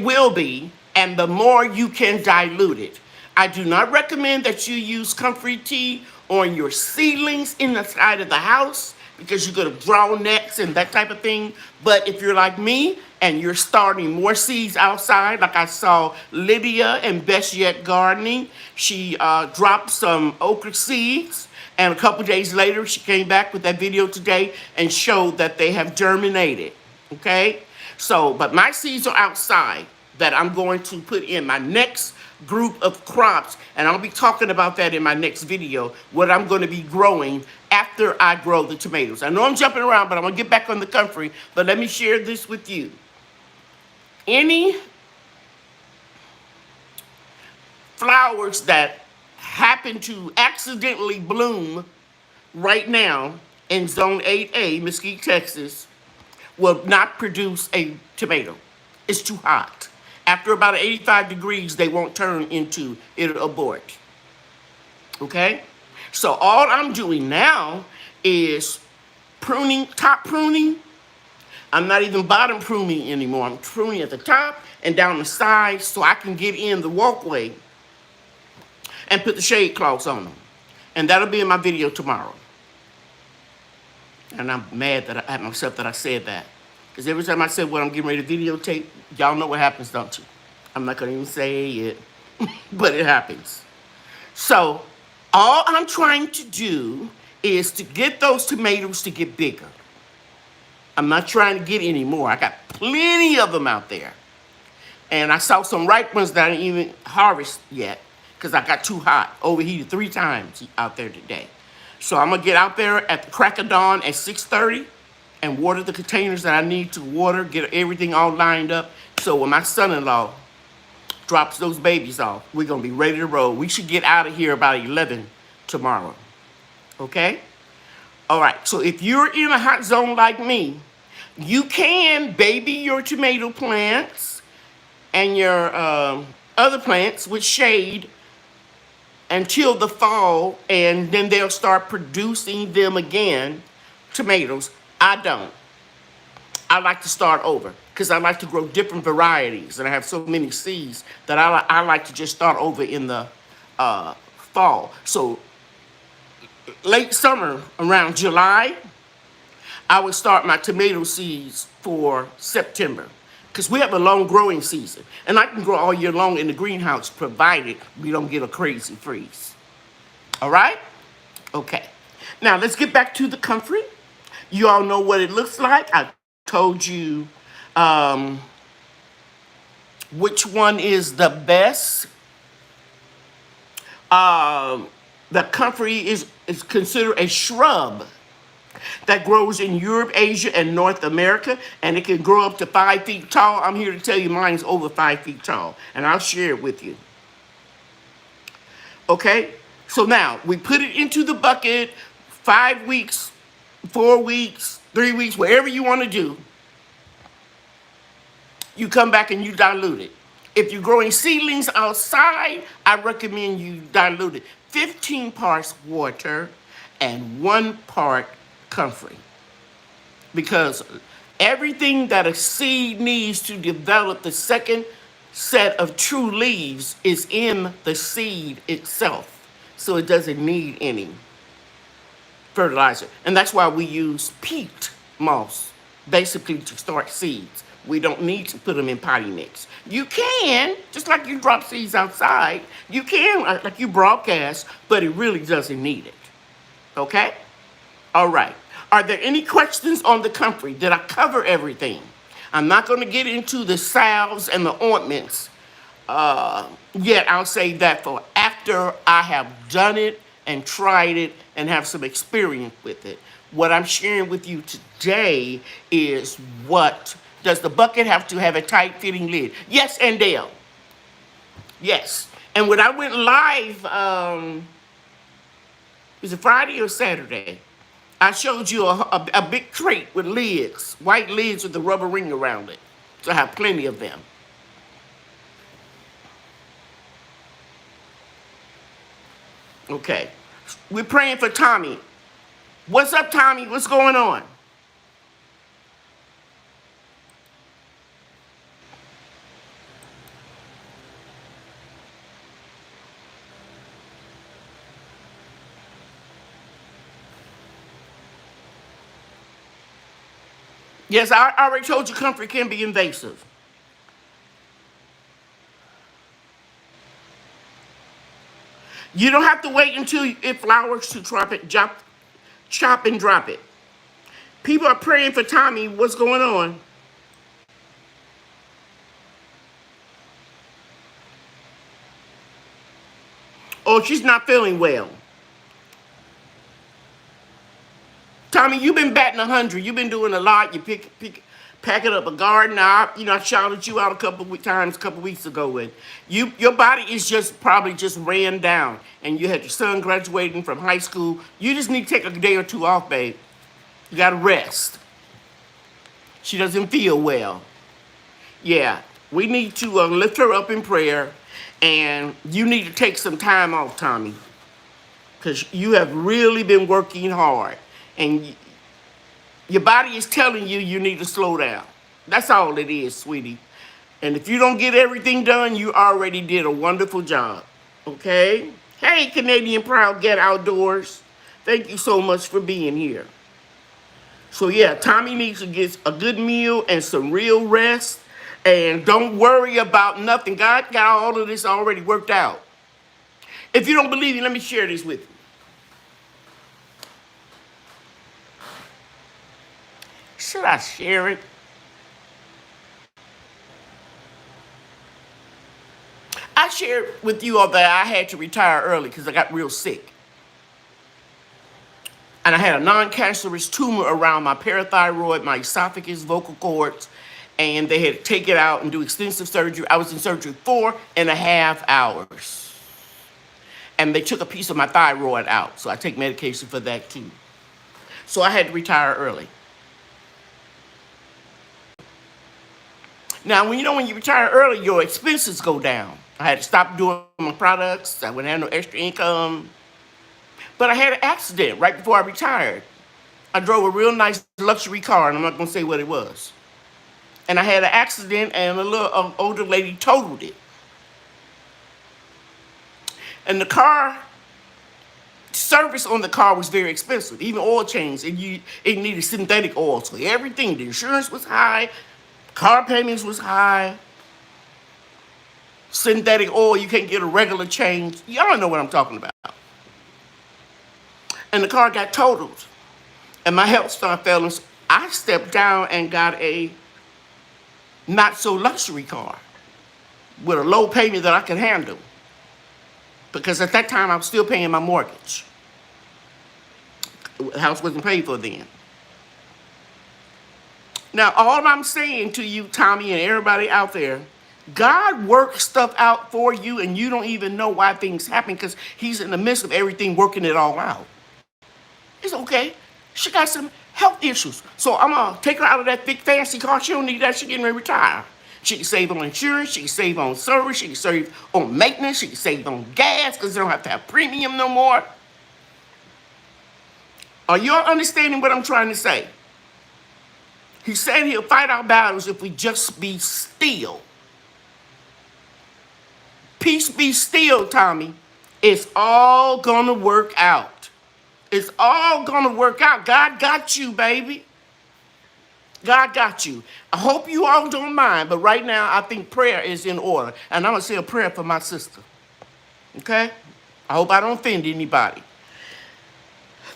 will be, and the more you can dilute it. I do not recommend that you use Comfrey tea on your ceilings in the side of the house. because you're going to draw nets and that type of thing. But if you're like me and you're starting more seeds outside, like I saw Lydia and Best Yet Gardening, she dropped some okra seeds. And a couple days later, she came back with that video today and showed that they have germinated. Okay? So, but my seeds are outside that I'm going to put in my next group of crops, and I'll be talking about that in my next video, what I'm going to be growing after I grow the tomatoes. I know I'm jumping around, but I'm going to get back on the Comfrey, but let me share this with you. Any flowers that happen to accidentally bloom right now in Zone 8A, Mesquite, Texas, will not produce a tomato. It's too hot. After about 85 degrees, they won't turn into, it'll abort. Okay? So all I'm doing now is pruning, top pruning. I'm not even bottom pruning anymore. I'm pruning at the top and down the sides so I can get in the walkway and put the shade cloths on them. And that'll be in my video tomorrow. And I'm mad that at myself that I said that. Because every time I said what I'm getting ready to videotape, y'all know what happens, don't you? I'm not going to even say it, but it happens. So all I'm trying to do is to get those tomatoes to get bigger. I'm not trying to get any more. I got plenty of them out there. And I saw some ripe ones that I didn't even harvest yet because I got too hot, overheated 3 times out there today. So I'm going to get out there at the crack of dawn at 6:30 and water the containers that I need to water, get everything all lined up. So when my son-in-law drops those babies off, we're going to be ready to roll. We should get out of here about 11 tomorrow. Okay? All right. So if you're in a hot zone like me, you can baby your tomato plants and your other plants with shade until the fall, and then they'll start producing them again, tomatoes. I don't. I like to start over because I like to grow different varieties, and I have so many seeds that I like to just start over in the fall. So late summer, around July, I would start my tomato seeds for September because we have a long growing season. And I can grow all year long in the greenhouse provided we don't get a crazy freeze. All right? Okay. Now let's get back to the Comfrey. You all know what it looks like. I told you which one is the best. The Comfrey is considered a shrub that grows in Europe, Asia, and North America, and it can grow up to 5 feet tall. I'm here to tell you mine's over 5 feet tall, and I'll share it with you. Okay? So now, we put it into the bucket, 5 weeks, 4 weeks, 3 weeks, whatever you want to do. You come back and you dilute it. If you're growing seedlings outside, I recommend you dilute it. 15 parts water and 1 part Comfrey. Because everything that a seed needs to develop the second set of true leaves is in the seed itself. So it doesn't need any fertilizer. And that's why we use peat moss, basically to start seeds. We don't need to put them in potting mix. You can, just like you drop seeds outside, you can, like you broadcast, but it really doesn't need it. Okay? All right. Are there any questions on the Comfrey? Did I cover everything? I'm not going to get into the salves and the ointments yet. I'll save that for after I have done it and tried it and have some experience with it. What I'm sharing with you today is does the bucket have to have a tight-fitting lid? Yes, and Dale. Yes. And when I went live, was it Friday or Saturday? I showed you a big crate with lids, white lids with the rubber ring around it. So I have plenty of them. Okay. We're praying for Tommy. What's up, Tommy? What's going on? Yes, I already told you comfrey can be invasive. You don't have to wait until it flowers to chop and drop it. People are praying for Tommy. What's going on? Oh, she's not feeling well. Tommy, you've been batting 100. You've been doing a lot. You packing up a garden. I shouted you out a couple of times a couple of weeks ago. And your body is just probably just ran down. And you had your son graduating from high school. You just need to take a day or two off, babe. You got to rest. She doesn't feel well. Yeah, we need to lift her up in prayer. And you need to take some time off, Tommy, because you have really been working hard. And your body is telling you you need to slow down. That's all it is, sweetie. And if you don't get everything done, you already did a wonderful job. Okay? Hey, Canadian Proud Get Outdoors. Thank you so much for being here. So yeah, Tommy needs to get a good meal and some real rest. And don't worry about nothing. God got all of this already worked out. If you don't believe me, let me share this with you. Should I share it? I shared with you all that I had to retire early because I got real sick. And I had a non-cancerous tumor around my parathyroid, my esophagus, vocal cords, and they had to take it out and do extensive surgery. I was in surgery 4.5 hours. And they took a piece of my thyroid out, so I take medication for that too. So I had to retire early. Now, when you retire early, your expenses go down. I had to stop doing my products. I wouldn't have no extra income. But I had an accident right before I retired. I drove a real nice luxury car, and I'm not going to say what it was. And I had an accident, and a little older lady totaled it. And the car, service on the car was very expensive. Even oil change, it needed synthetic oil. So everything, the insurance was high, car payments was high. Synthetic oil, you can't get a regular change. Y'all know what I'm talking about. And the car got totaled. And my health started failing. So I stepped down and got a not so luxury car with a low payment that I could handle. Because at that time I was still paying my mortgage. The house wasn't paid for then. Now, all I'm saying to you, Tommy, and everybody out there, God works stuff out for you, and you don't even know why things happen because he's in the midst of everything working it all out. It's okay. She got some health issues. So I'm going to take her out of that big fancy car. She don't need that. She's getting ready to retire. She can save on insurance. She can save on service. She can save on maintenance. She can save on gas because they don't have to have premium no more. Are you all understanding what I'm trying to say? He said he'll fight our battles if we just be still. Peace be still, Tommy. It's all gonna work out. It's all gonna work out. God got you, baby. God got you. I hope you all don't mind, but right now I think prayer is in order. And I'm gonna say a prayer for my sister. Okay? I hope I don't offend anybody.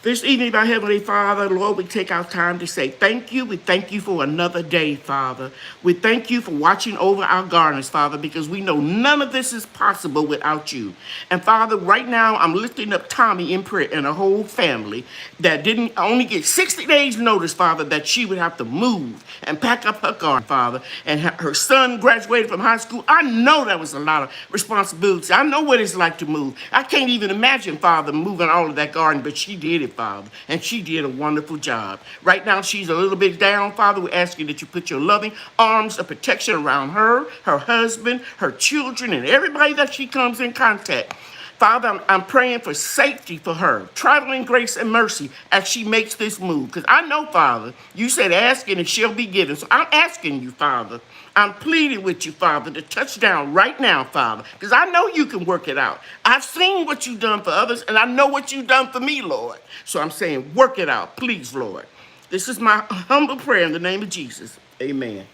This evening, my Heavenly Father, Lord, we take our time to say thank you. We thank you for another day, Father. We thank you for watching over our gardens, Father, because we know none of this is possible without you. And Father, right now, I'm lifting up Tommy in prayer and a whole family that didn't only get 60 days notice, Father, that she would have to move and pack up her garden, Father. And her son graduated from high school. I know that was a lot of responsibility. I know what it's like to move. I can't even imagine, Father, moving all of that garden, but she did it, Father, and she did a wonderful job. Right now, she's a little bit down, Father. We ask you that you put your loving arms of protection around her, her husband, her children, and everybody that she comes in contact. Father, I'm praying for safety for her, traveling grace and mercy as she makes this move. Because I know, Father, you said ask and it shall be given. So I'm asking you, Father. I'm pleading with you, Father, to touch down right now, Father, because I know you can work it out. I've seen what you've done for others, and I know what you've done for me, Lord. So I'm saying work it out, please, Lord. This is my humble prayer in the name of Jesus. Amen.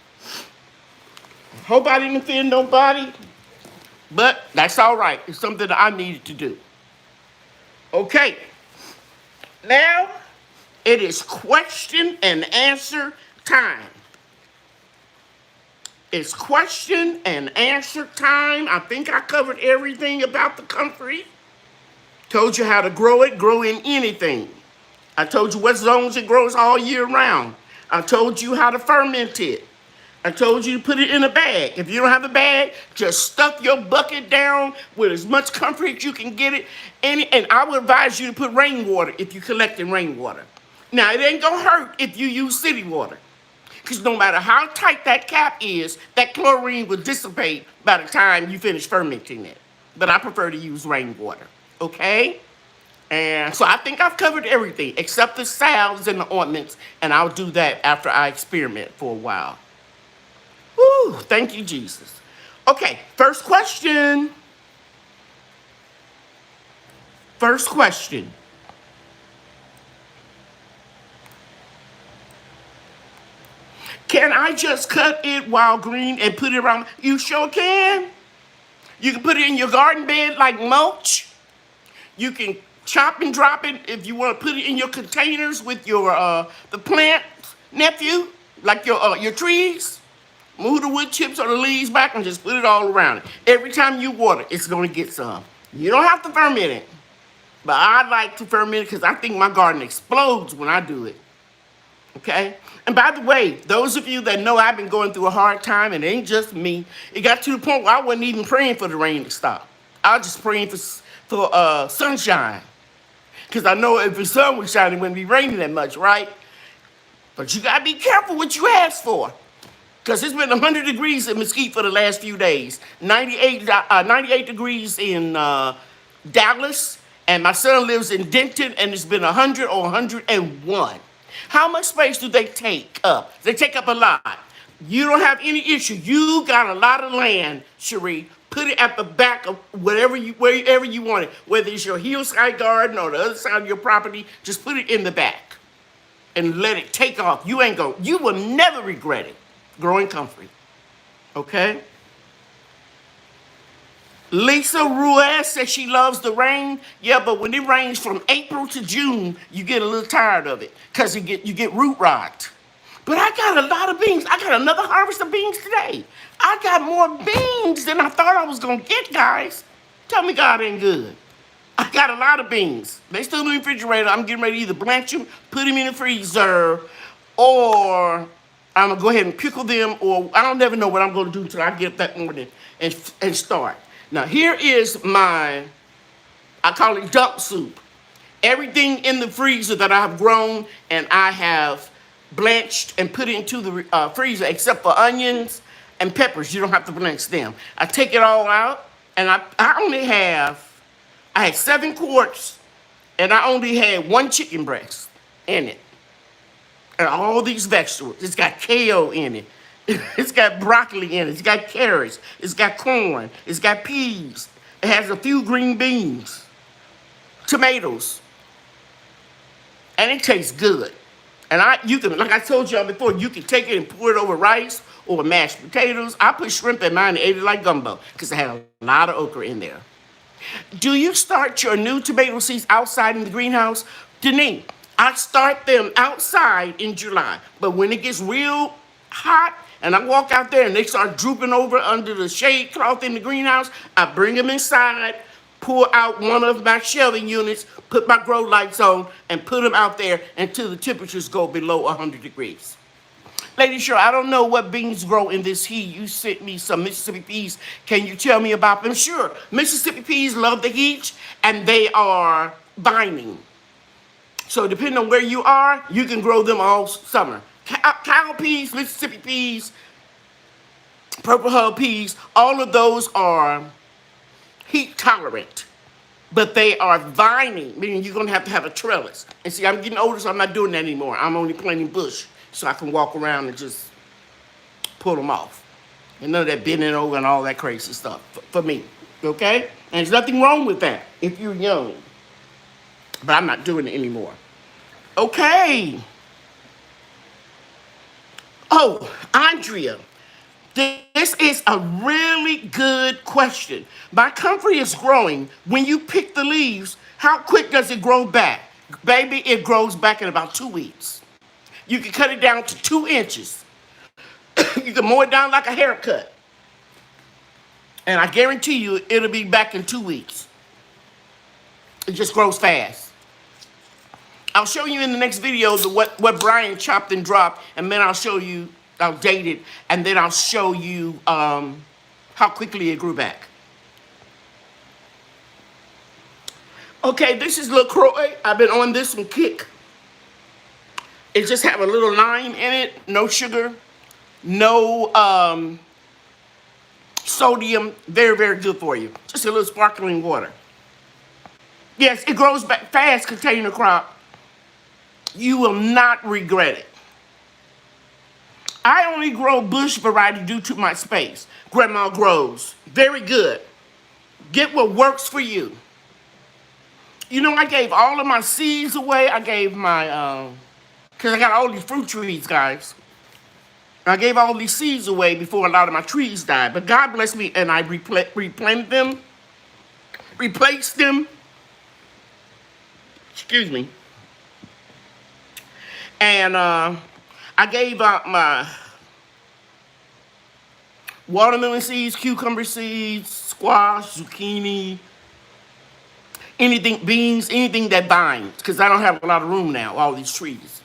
Hope I didn't offend nobody, but that's all right. It's something that I needed to do. Okay. Now, it is question and answer time. It's question and answer time. I think I covered everything about the Comfrey. Told you how to grow it, grow in anything. I told you what zones it grows all year round. I told you how to ferment it. I told you to put it in a bag. If you don't have a bag, just stuff your bucket down with as much Comfrey as you can get it. And I would advise you to put rainwater if you're collecting rainwater. Now, it ain't gonna hurt if you use city water. Because no matter how tight that cap is, that chlorine will dissipate by the time you finish fermenting it. But I prefer to use rainwater, okay? And so I think I've covered everything except the salves and the ointments, and I'll do that after I experiment for a while. Woo, thank you, Jesus. Okay, first question. First question. Can I just cut it while green and put it around? You sure can. You can put it in your garden bed like mulch. You can chop and drop it if you want to put it in your containers with your the plant nephew, like your trees. Move the wood chips or the leaves back and just put it all around it. Every time you water, it's going to get some. You don't have to ferment it, but I like to ferment it because I think my garden explodes when I do it. Okay? And by the way, those of you that know I've been going through a hard time, and it ain't just me, it got to the point where I wasn't even praying for the rain to stop. I was just praying for sunshine. Because I know if the sun was shining, it wouldn't be raining that much, right? But you got to be careful what you ask for. Because it's been 100 degrees in Mesquite for the last few days. 98 degrees in Dallas. And my son lives in Denton, and it's been 100 or 101. How much space do they take up? They take up a lot. You don't have any issue. You got a lot of land, Cherie. Put it at the back of wherever you want it. Whether it's your hillside garden or the other side of your property, just put it in the back and let it take off. You will never regret it. Growing Comfrey. Okay? Lisa Ruiz says she loves the rain. Yeah, but when it rains from April to June, you get a little tired of it because you get root rot. But I got a lot of beans. I got another harvest of beans today. I got more beans than I thought I was going to get, guys. Tell me God ain't good. I got a lot of beans. They still in the refrigerator. I'm getting ready to either blanch them, put them in the freezer, or I'm going to go ahead and pickle them, or I don't never know what I'm going to do until I get up that morning and start. Now, here is I call it dump soup. Everything in the freezer that I have grown and I have blanched and put it into the freezer, except for onions and peppers. You don't have to blanch them. I take it all out, and I had 7 quarts, and I only had 1 chicken breast in it. And all these vegetables. It's got kale in it. It's got broccoli in it. It's got carrots. It's got corn. It's got peas. It has a few green beans. Tomatoes. And it tastes good. And you can, like I told y'all before, you can take it and pour it over rice or mashed potatoes. I put shrimp in mine and ate it like gumbo because it had a lot of okra in there. Do you start your new tomato seeds outside in the greenhouse? Denise, I start them outside in July. But when it gets real hot and I walk out there and they start drooping over under the shade cloth in the greenhouse, I bring them inside, pull out one of my shelving units, put my grow lights on, and put them out there until the temperatures go below 100 degrees. Lady Cheryl, I don't know what beans grow in this heat. You sent me some Mississippi peas. Can you tell me about them? Sure. Mississippi peas love the heat, and they are vining. So depending on where you are, you can grow them all summer. Cow peas, Mississippi peas, purple hull peas, all of those are heat tolerant. But they are vining, meaning you're going to have a trellis. And see, I'm getting older, so I'm not doing that anymore. I'm only planting bush, so I can walk around and just pull them off. And none of that bending over and all that crazy stuff for me, okay? And there's nothing wrong with that if you're young. But I'm not doing it anymore. Okay. Oh, Andrea, this is a really good question. My comfrey is growing. When you pick the leaves, how quick does it grow back? Baby, it grows back in about 2 weeks. You can cut it down to 2 inches. You can mow it down like a haircut. And I guarantee you it'll be back in 2 weeks. It just grows fast. I'll show you in the next video what Brian chopped and dropped, and then I'll show you, I'll date it, and then I'll show you how quickly it grew back. Okay, this is LaCroix. I've been on this one kick. It just have a little lime in it, no sugar, no sodium. Very, very good for you. Just a little sparkling water. Yes, it grows back fast, container crop. You will not regret it. I only grow bush variety due to my space. Grandma grows. Very good. Get what works for you. You know, I gave all of my seeds away. I gave my, because I got all these fruit trees, guys. I gave all these seeds away before a lot of my trees died. But God bless me, and I replanted them, replaced them. Excuse me. And I gave out my watermelon seeds, cucumber seeds, squash, zucchini, anything, beans, anything that binds, because I don't have a lot of room now, all these trees.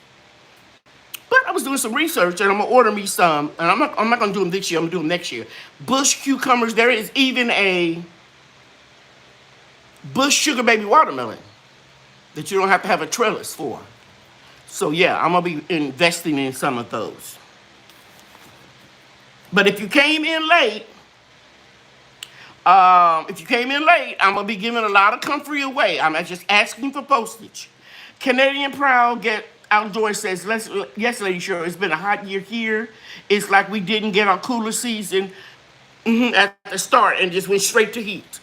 But I was doing some research, and I'm going to order me some, and I'm not going to do them this year, I'm going to do them next year. Bush cucumbers, there is even a bush sugar baby watermelon that you don't have to have a trellis for. So yeah, I'm going to be investing in some of those. But if you came in late, I'm going to be giving a lot of comfrey away. I'm just asking for postage. Canadian Proud Get Outdoors says, yes, Lady Cheryl, it's been a hot year here. It's like we didn't get our cooler season at the start and just went straight to heat.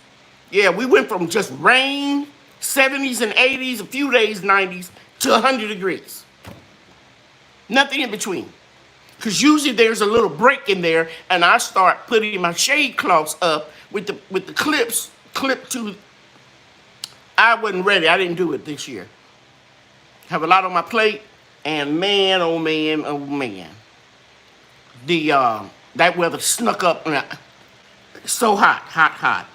Yeah, we went from just rain, 70s and 80s, a few days 90s, to 100 degrees. Nothing in between. Because usually there's a little break in there, and I start putting my shade cloths up with the clips clipped to. I wasn't ready. I didn't do it this year. Have a lot on my plate, and man, oh man, oh man. That weather snuck up. So hot, hot, hot.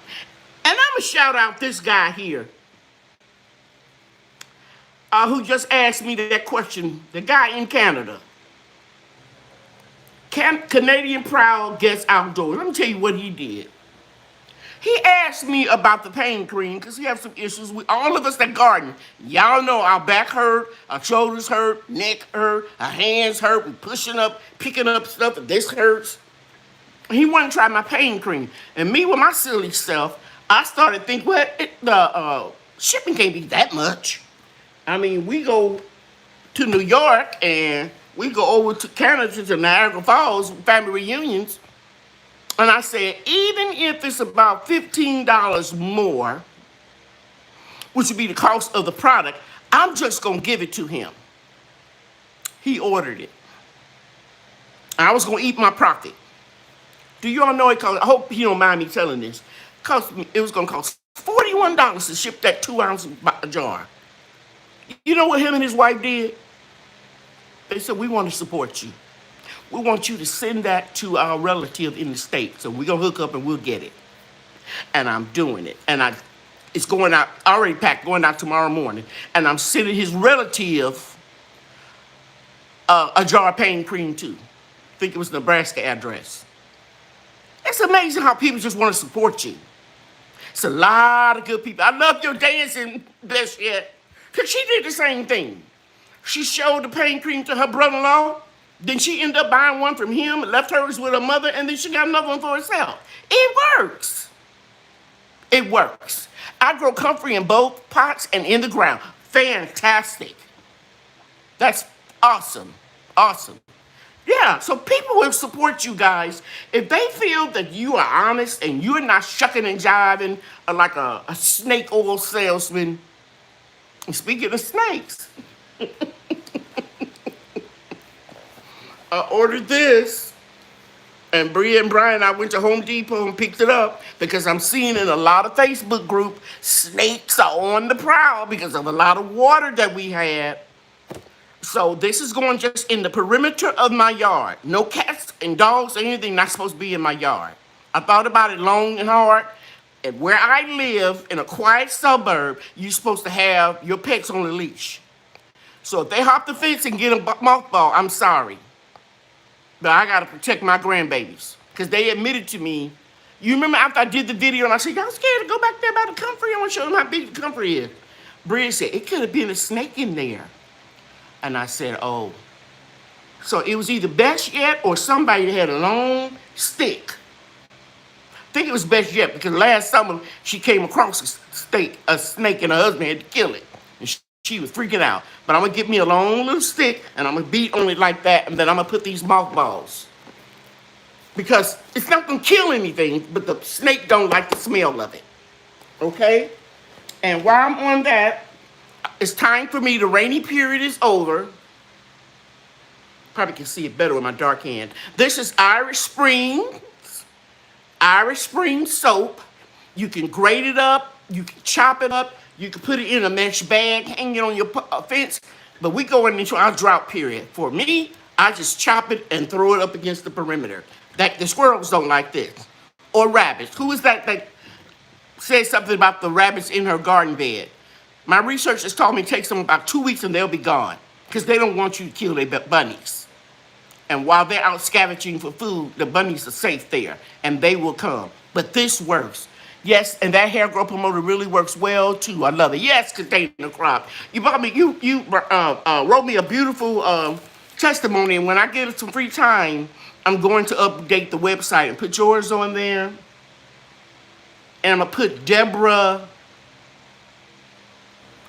And I'm going to shout out this guy here. Who just asked me that question, the guy in Canada. Canadian Proud Gets Outdoors. Let me tell you what he did. He asked me about the pain cream because he has some issues with all of us that garden. Y'all know our back hurt, our shoulders hurt, neck hurt, our hands hurt. We're pushing up, picking up stuff, and this hurts. He wanted to try my pain cream. And me with my silly stuff, I started thinking, well, the shipping can't be that much. I mean, we go to New York and we go over to Canada to Niagara Falls, family reunions. And I said, even if it's about $15 more, which would be the cost of the product, I'm just going to give it to him. He ordered it. I was going to eat my profit. Do you all know it cost, I hope you don't mind me telling this, it was going to cost $41 to ship that 2-ounce jar. You know what him and his wife did? They said, we want to support you. We want you to send that to our relative in the States. So we're going to hook up and we'll get it. And I'm doing it. And it's going out, already packed, going out tomorrow morning. And I'm sending his relative a jar of pain cream too. I think it was Nebraska address. It's amazing how people just want to support you. It's a lot of good people. I love your dancing, best yet. Because she did the same thing. She showed the pain cream to her brother-in-law. Then she ended up buying one from him, left hers with her mother, and then she got another one for herself. It works. It works. I grow comfrey in both pots and in the ground. Fantastic. That's awesome. Awesome. Yeah, so people will support you guys. If they feel that you are honest and you're not shucking and jiving like a snake oil salesman. Speaking of snakes, I ordered this, and Bria and Brian, I went to Home Depot and picked it up because I'm seeing in a lot of Facebook group, snakes are on the prowl because of a lot of water that we had. So this is going just in the perimeter of my yard. No cats and dogs or anything not supposed to be in my yard. I thought about it long and hard. And where I live, in a quiet suburb, you're supposed to have your pets on a leash. So if they hop the fence and get a mothball, I'm sorry. But I got to protect my grandbabies. Because they admitted to me, you remember after I did the video and I said, y'all scared to go back there by the Comfrey? I want to show them how big the Comfrey is. Bria said, it could have been a snake in there. And I said, oh. So it was either Best Yet or somebody that had a long stick. I think it was Best Yet because last summer she came across a snake and her husband had to kill it. And she was freaking out. But I'm going to get me a long little stick and I'm going to beat on it like that and then I'm going to put these mothballs. Because it's not going to kill anything, but the snake don't like the smell of it. Okay? And while I'm on that, it's time for me. The rainy period is over. Probably can see it better with my dark hand. This is Irish Spring soap. You can grate it up. You can chop it up. You can put it in a mesh bag, hang it on your fence. But we going into our drought period. For me, I just chop it and throw it up against the perimeter. That the squirrels don't like this. Or rabbits. Who is that said something about the rabbits in her garden bed? My research has told me it takes them about 2 weeks and they'll be gone. Because they don't want you to kill their bunnies. And while they're out scavenging for food, the bunnies are safe there. And they will come. But this works. Yes, and that hair growth promoter really works well too. I love it. Yes, container crop. You bought me. You wrote me a beautiful testimony, and when I get some free time, I'm going to update the website and put yours on there. And I'm gonna put Deborah.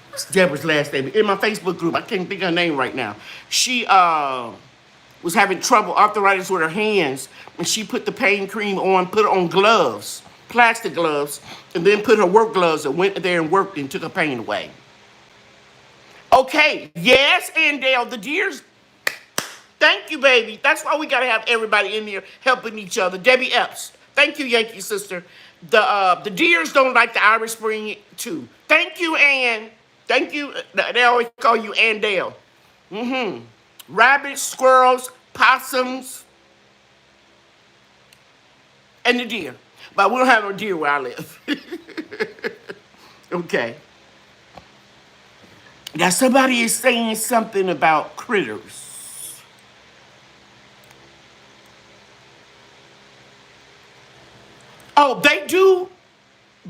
What's Deborah's last name? In my Facebook group, I can't think of her name right now. She was having trouble, arthritis with her hands, and she put the pain cream on, put it on gloves. Plastic gloves, and then put her work gloves and went there and worked and took her pain away. Okay, yes, and Dale, the deers. Thank you, baby. That's why we gotta have everybody in here helping each other. Debbie Epps. Thank you, Yankee sister. The deers don't like the Irish Spring too. Thank you, Ann. Thank you. They always call you Ann Dale. Rabbits, squirrels, possums, and the deer. But we don't have no deer where I live. Okay. Now somebody is saying something about critters. Oh, they do.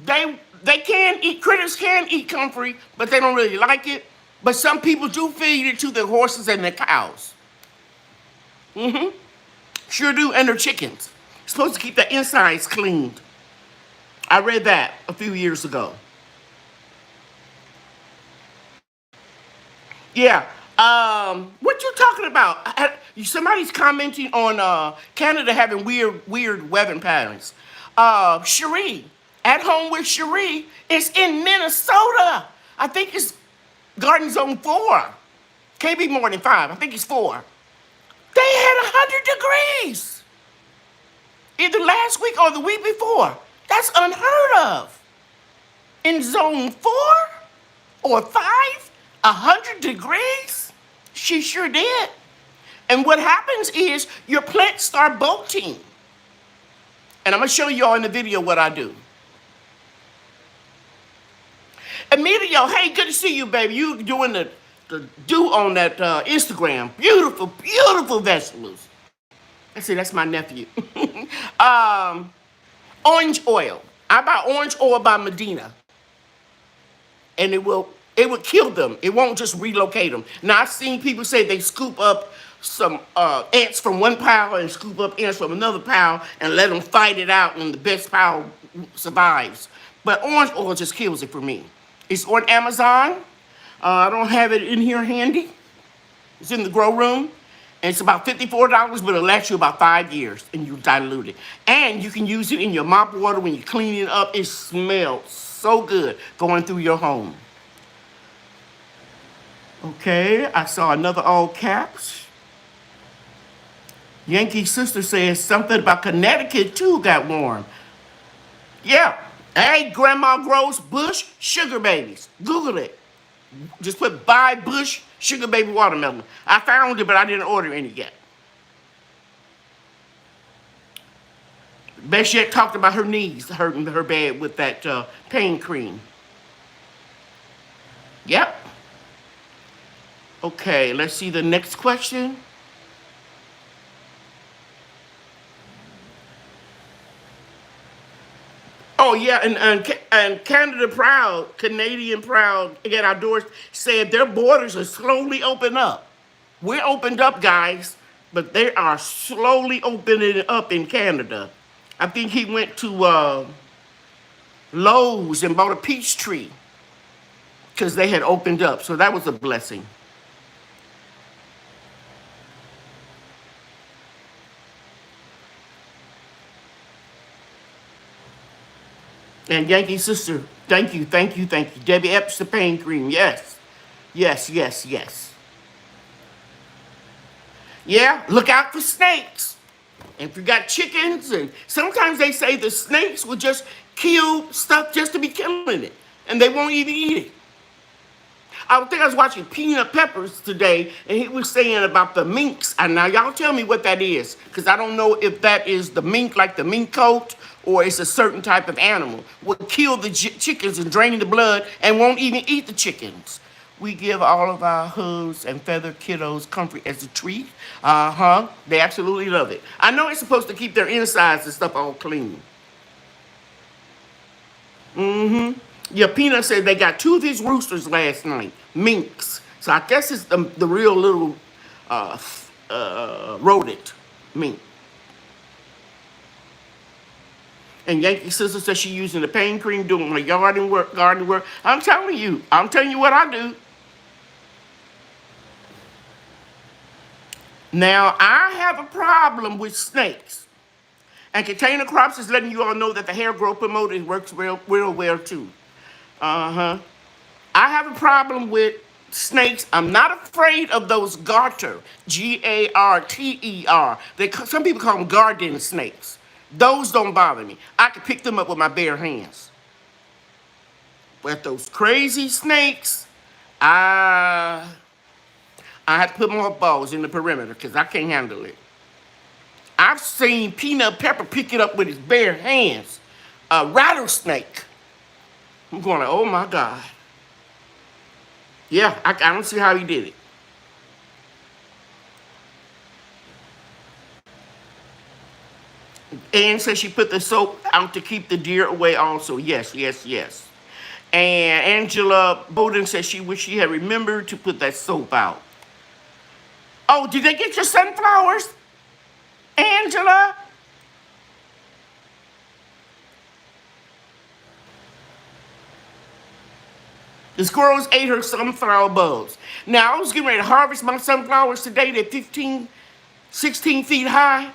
They can eat, critters can eat comfrey, but they don't really like it. But some people do feed it to their horses and their cows. Sure do, and their chickens. Supposed to keep the insides cleaned. I read that a few years ago. Yeah. What you talking about? Somebody's commenting on Canada having weird weather patterns. Cherie, at home with Cherie is in Minnesota. I think it's Garden Zone 4. Can't be more than 5. I think it's 4. They had 100 degrees. Either last week or the week before. That's unheard of. In zone 4 or 5, 100 degrees? She sure did. And what happens is your plants start bolting. And I'm going to show you all in the video what I do. Emilio, hey, good to see you, baby. You doing the do on that Instagram. Beautiful, beautiful vegetables. I see, that's my nephew. Orange oil. I buy orange oil by Medina. And it would kill them. It won't just relocate them. Now, I've seen people say they scoop up some ants from one pile and scoop up ants from another pile and let them fight it out and the best pile survives. But orange oil just kills it for me. It's on Amazon. I don't have it in here handy. It's in the grow room. And it's about $54, but it'll last you about 5 years, and you dilute it. And you can use it in your mop water when you clean it up. It smells so good going through your home. Okay, I saw another all caps. Yankee sister says something about Connecticut too got warm. Yeah. Hey, Grandma grows bush sugar babies. Google it. Just put buy bush sugar baby watermelon. I found it, but I didn't order any yet. Best yet talked about her knees hurting her bad with that pain cream. Yep. Okay, let's see the next question. Oh yeah, and Canada Proud, Canadian Proud, again outdoors said their borders are slowly open up. We're opened up, guys, but they are slowly opening up in Canada. I think he went to Lowe's and bought a peach tree because they had opened up. So that was a blessing. And Yankee sister, thank you, thank you, thank you. Debbie Epps, the pain cream, yes. Yes, yes, yes. Yeah, look out for snakes. And if you got chickens, and sometimes they say the snakes will just kill stuff just to be killing it. And they won't even eat it. I think I was watching Peanut Peppers today, and he was saying about the minks. And now y'all tell me what that is, because I don't know if that is the mink, like the mink coat, or it's a certain type of animal. Will kill the chickens and drain the blood and won't even eat the chickens. We give all of our hooves and feather kiddos Comfrey as a treat. Uh-huh. They absolutely love it. I know it's supposed to keep their insides and stuff all clean. Mm-hmm. Yeah, Peanut said they got two of his roosters last night, minks. So I guess it's the real little rodent mink. And Yankee sister says she using the pain cream doing my garden work. I'm telling you what I do. Now, I have a problem with snakes. And Container Crops is letting you all know that the hair growth promoter works real well too. Uh-huh. I have a problem with snakes. I'm not afraid of those garter, Garter. Some people call them garden snakes. Those don't bother me. I can pick them up with my bare hands. But those crazy snakes, I have to put more balls in the perimeter because I can't handle it. I've seen Peanut Pepper pick it up with his bare hands. A rattlesnake. I'm going like, oh my God. Yeah, I don't see how he did it. Ann says she put the soap out to keep the deer away also. Yes, yes, yes. And Angela Bowden says she wish she had remembered to put that soap out. Oh, did they get your sunflowers, Angela? The squirrels ate her sunflower bulbs. Now, I was getting ready to harvest my sunflowers today. They're 15, 16 feet high.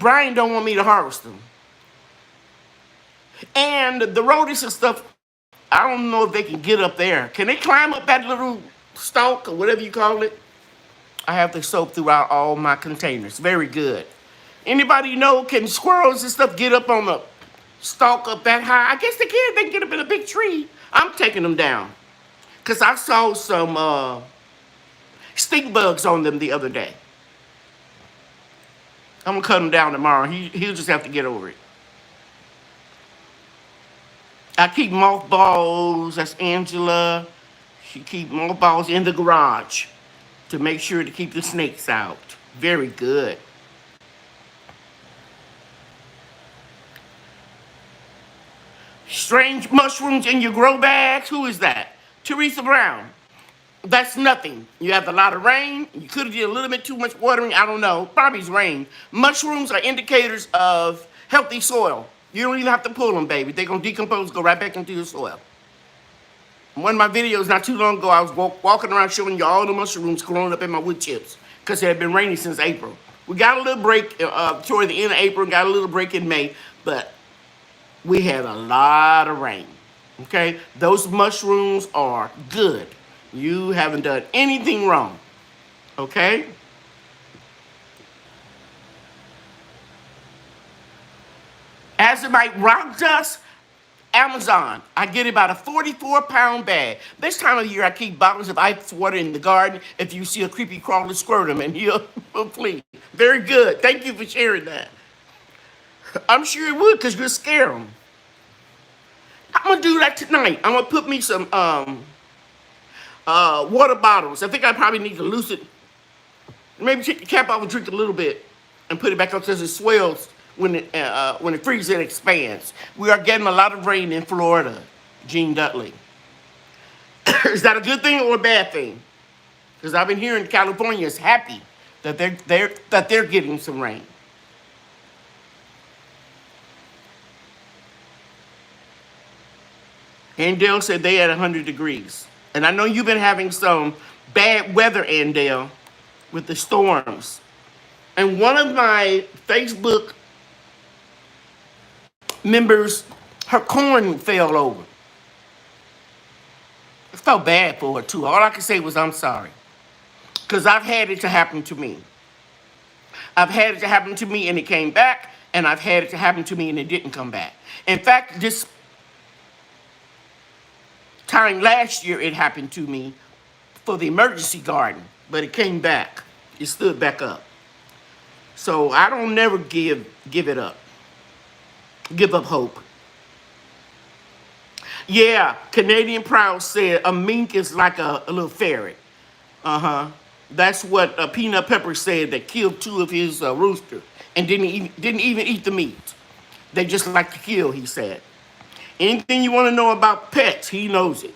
Brian don't want me to harvest them. And the rodents and stuff, I don't know if they can get up there. Can they climb up that little stalk or whatever you call it? I have the soap throughout all my containers. Very good. Anybody know, can squirrels and stuff get up on the stalk up that high? I guess they can. They can get up in a big tree. I'm taking them down. Because I saw some stink bugs on them the other day. I'm going to cut them down tomorrow. He'll just have to get over it. I keep mothballs. That's Angela. She keep mothballs in the garage to make sure to keep the snakes out. Very good. Strange mushrooms in your grow bags. Who is that? Teresa Brown. That's nothing. You have a lot of rain. You could have did a little bit too much watering. I don't know. Probably it's rain. Mushrooms are indicators of healthy soil. You don't even have to pull them, baby. They're going to decompose, go right back into the soil. One of my videos not too long ago, I was walking around showing you all the mushrooms growing up in my wood chips because it had been raining since April. We got a little break toward the end of April and got a little break in May, but we had a lot of rain, okay? Those mushrooms are good. You haven't done anything wrong, okay? Azomite rock dust, Amazon. I get about a 44-pound bag. This time of year, I keep bottles of ice water in the garden. If you see a creepy crawler, squirt them and he'll flee. Very good. Thank you for sharing that. I'm sure it would because you'll scare them. I'm going to do that tonight. I'm going to put me some water bottles. I think I probably need to loosen, maybe take the cap off and drink a little bit and put it back up because it swells when it freezes and expands. We are getting a lot of rain in Florida, Gene Dudley. Is that a good thing or a bad thing? Because I've been hearing California is happy that they're getting some rain. Andale said they had 100 degrees. And I know you've been having some bad weather, Andale, with the storms. And one of my Facebook members, her corn fell over. I felt bad for her, too. All I could say was, I'm sorry. Because I've had it to happen to me. I've had it to happen to me and it came back, and I've had it to happen to me and it didn't come back. In fact, this time last year, it happened to me for the emergency garden, but it came back. It stood back up. So I don't never give it up. Give up hope. Yeah, Canadian Proud said a mink is like a little ferret. That's what Peanut Pepper said that killed two of his rooster and didn't even eat the meat. They just like to kill, he said. Anything you want to know about pets, he knows it.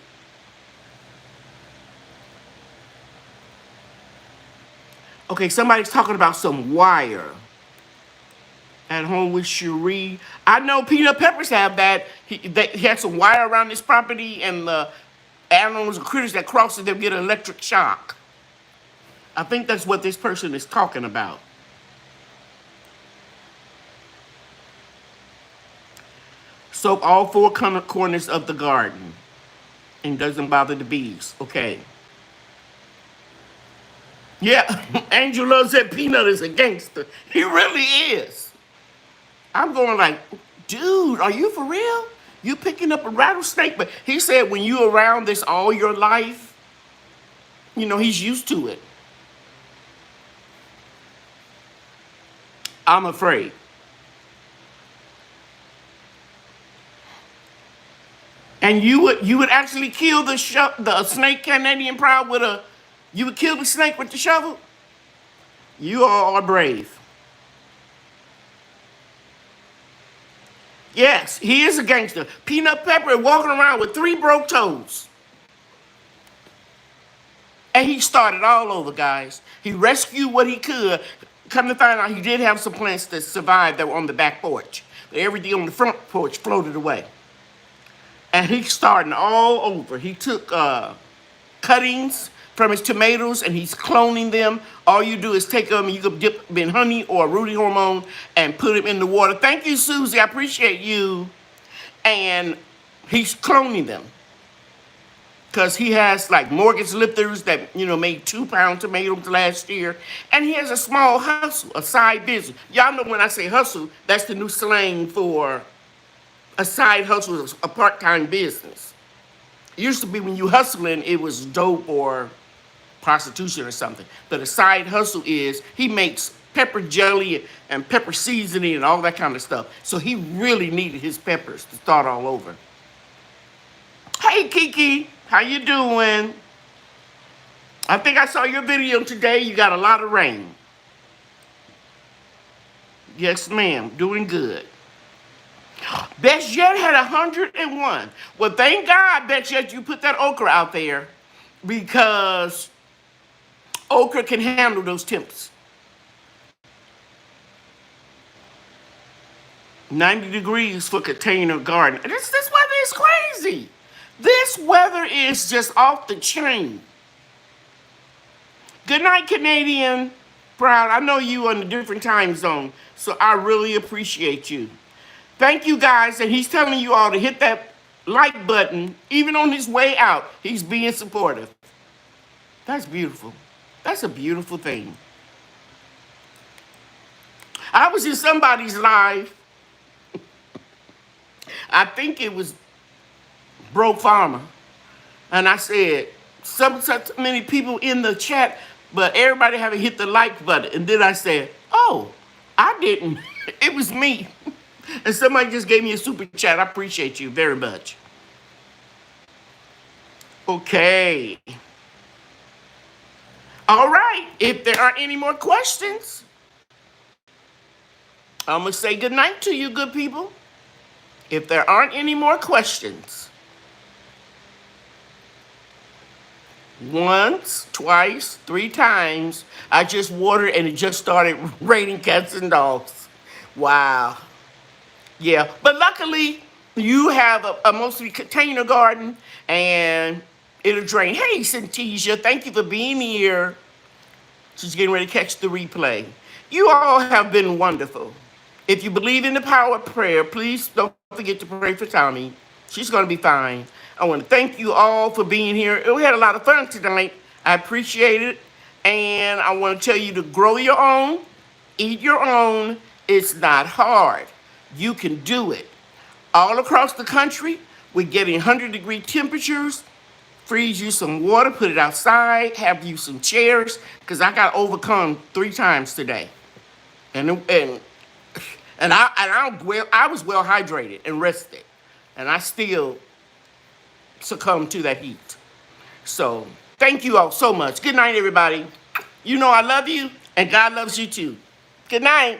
Okay, somebody's talking about some wire at home with Cherie. I know Peanut Peppers have that. He had some wire around his property, and the animals and critters that cross it, they'll get an electric shock. I think that's what this person is talking about. Soak all four corners of the garden and doesn't bother the bees. Okay. Yeah, Angel loves that Peanut is a gangster. He really is. I'm going like, dude, are you for real? You picking up a rattlesnake? But he said when you around this all your life, he's used to it. I'm afraid. And you would actually kill the snake, Canadian Proud, you would kill the snake with the shovel? You all are brave. Yes, he is a gangster. Peanut Pepper walking around with 3 broke toes. And he started all over, guys. He rescued what he could. Come to find out, he did have some plants that survived that were on the back porch. But everything on the front porch floated away. And he's starting all over. He took cuttings from his tomatoes and he's cloning them. All you do is take them and you can dip them in honey or Rudy hormone and put them in the water. Thank you, Susie. I appreciate you. And he's cloning them. Because he has like mortgage lifters that, made 2-pound tomatoes last year. And he has a small hustle, a side business. Y'all know when I say hustle, that's the new slang for a side hustle, a part-time business. It used to be when you hustling, it was dope or prostitution or something. But a side hustle is he makes pepper jelly and pepper seasoning and all that kind of stuff. So he really needed his peppers to start all over. Hey, Kiki. How you doing? I think I saw your video today. You got a lot of rain. Yes, ma'am. Doing good. Best Yet had 101. Well, thank God, Best Yet, you put that okra out there because okra can handle those temps. 90 degrees for container garden. This weather is crazy. This weather is just off the chain. Good night, Canadian Proud. I know you on a different time zone, so I really appreciate you. Thank you, guys. And he's telling you all to hit that like button. Even on his way out, he's being supportive. That's beautiful. That's a beautiful thing. I was in somebody's live. I think it was Bro Farmer. And I said, such many people in the chat, but everybody haven't hit the like button. And then I said, oh, I didn't. It was me. And somebody just gave me a super chat. I appreciate you very much. Okay. All right. If there aren't any more questions, I'm going to say good night to you, good people. If there aren't any more questions, once, twice, 3 times, I just watered and it just started raining cats and dogs. Wow. Yeah, but luckily you have a mostly container garden and it'll drain. Hey, Synthesia, thank you for being here. She's getting ready to catch the replay. You all have been wonderful. If you believe in the power of prayer, please don't forget to pray for Tommy. She's going to be fine. I want to thank you all for being here. We had a lot of fun tonight. I appreciate it. And I want to tell you to grow your own, eat your own. It's not hard. You can do it. All across the country, we're getting 100-degree temperatures. Freeze you some water, put it outside, have you some chairs, because I got overcome 3 times today. And I was well hydrated and rested. And I still succumbed to that heat. So thank you all so much. Good night, everybody. You know I love you, and God loves you too. Good night.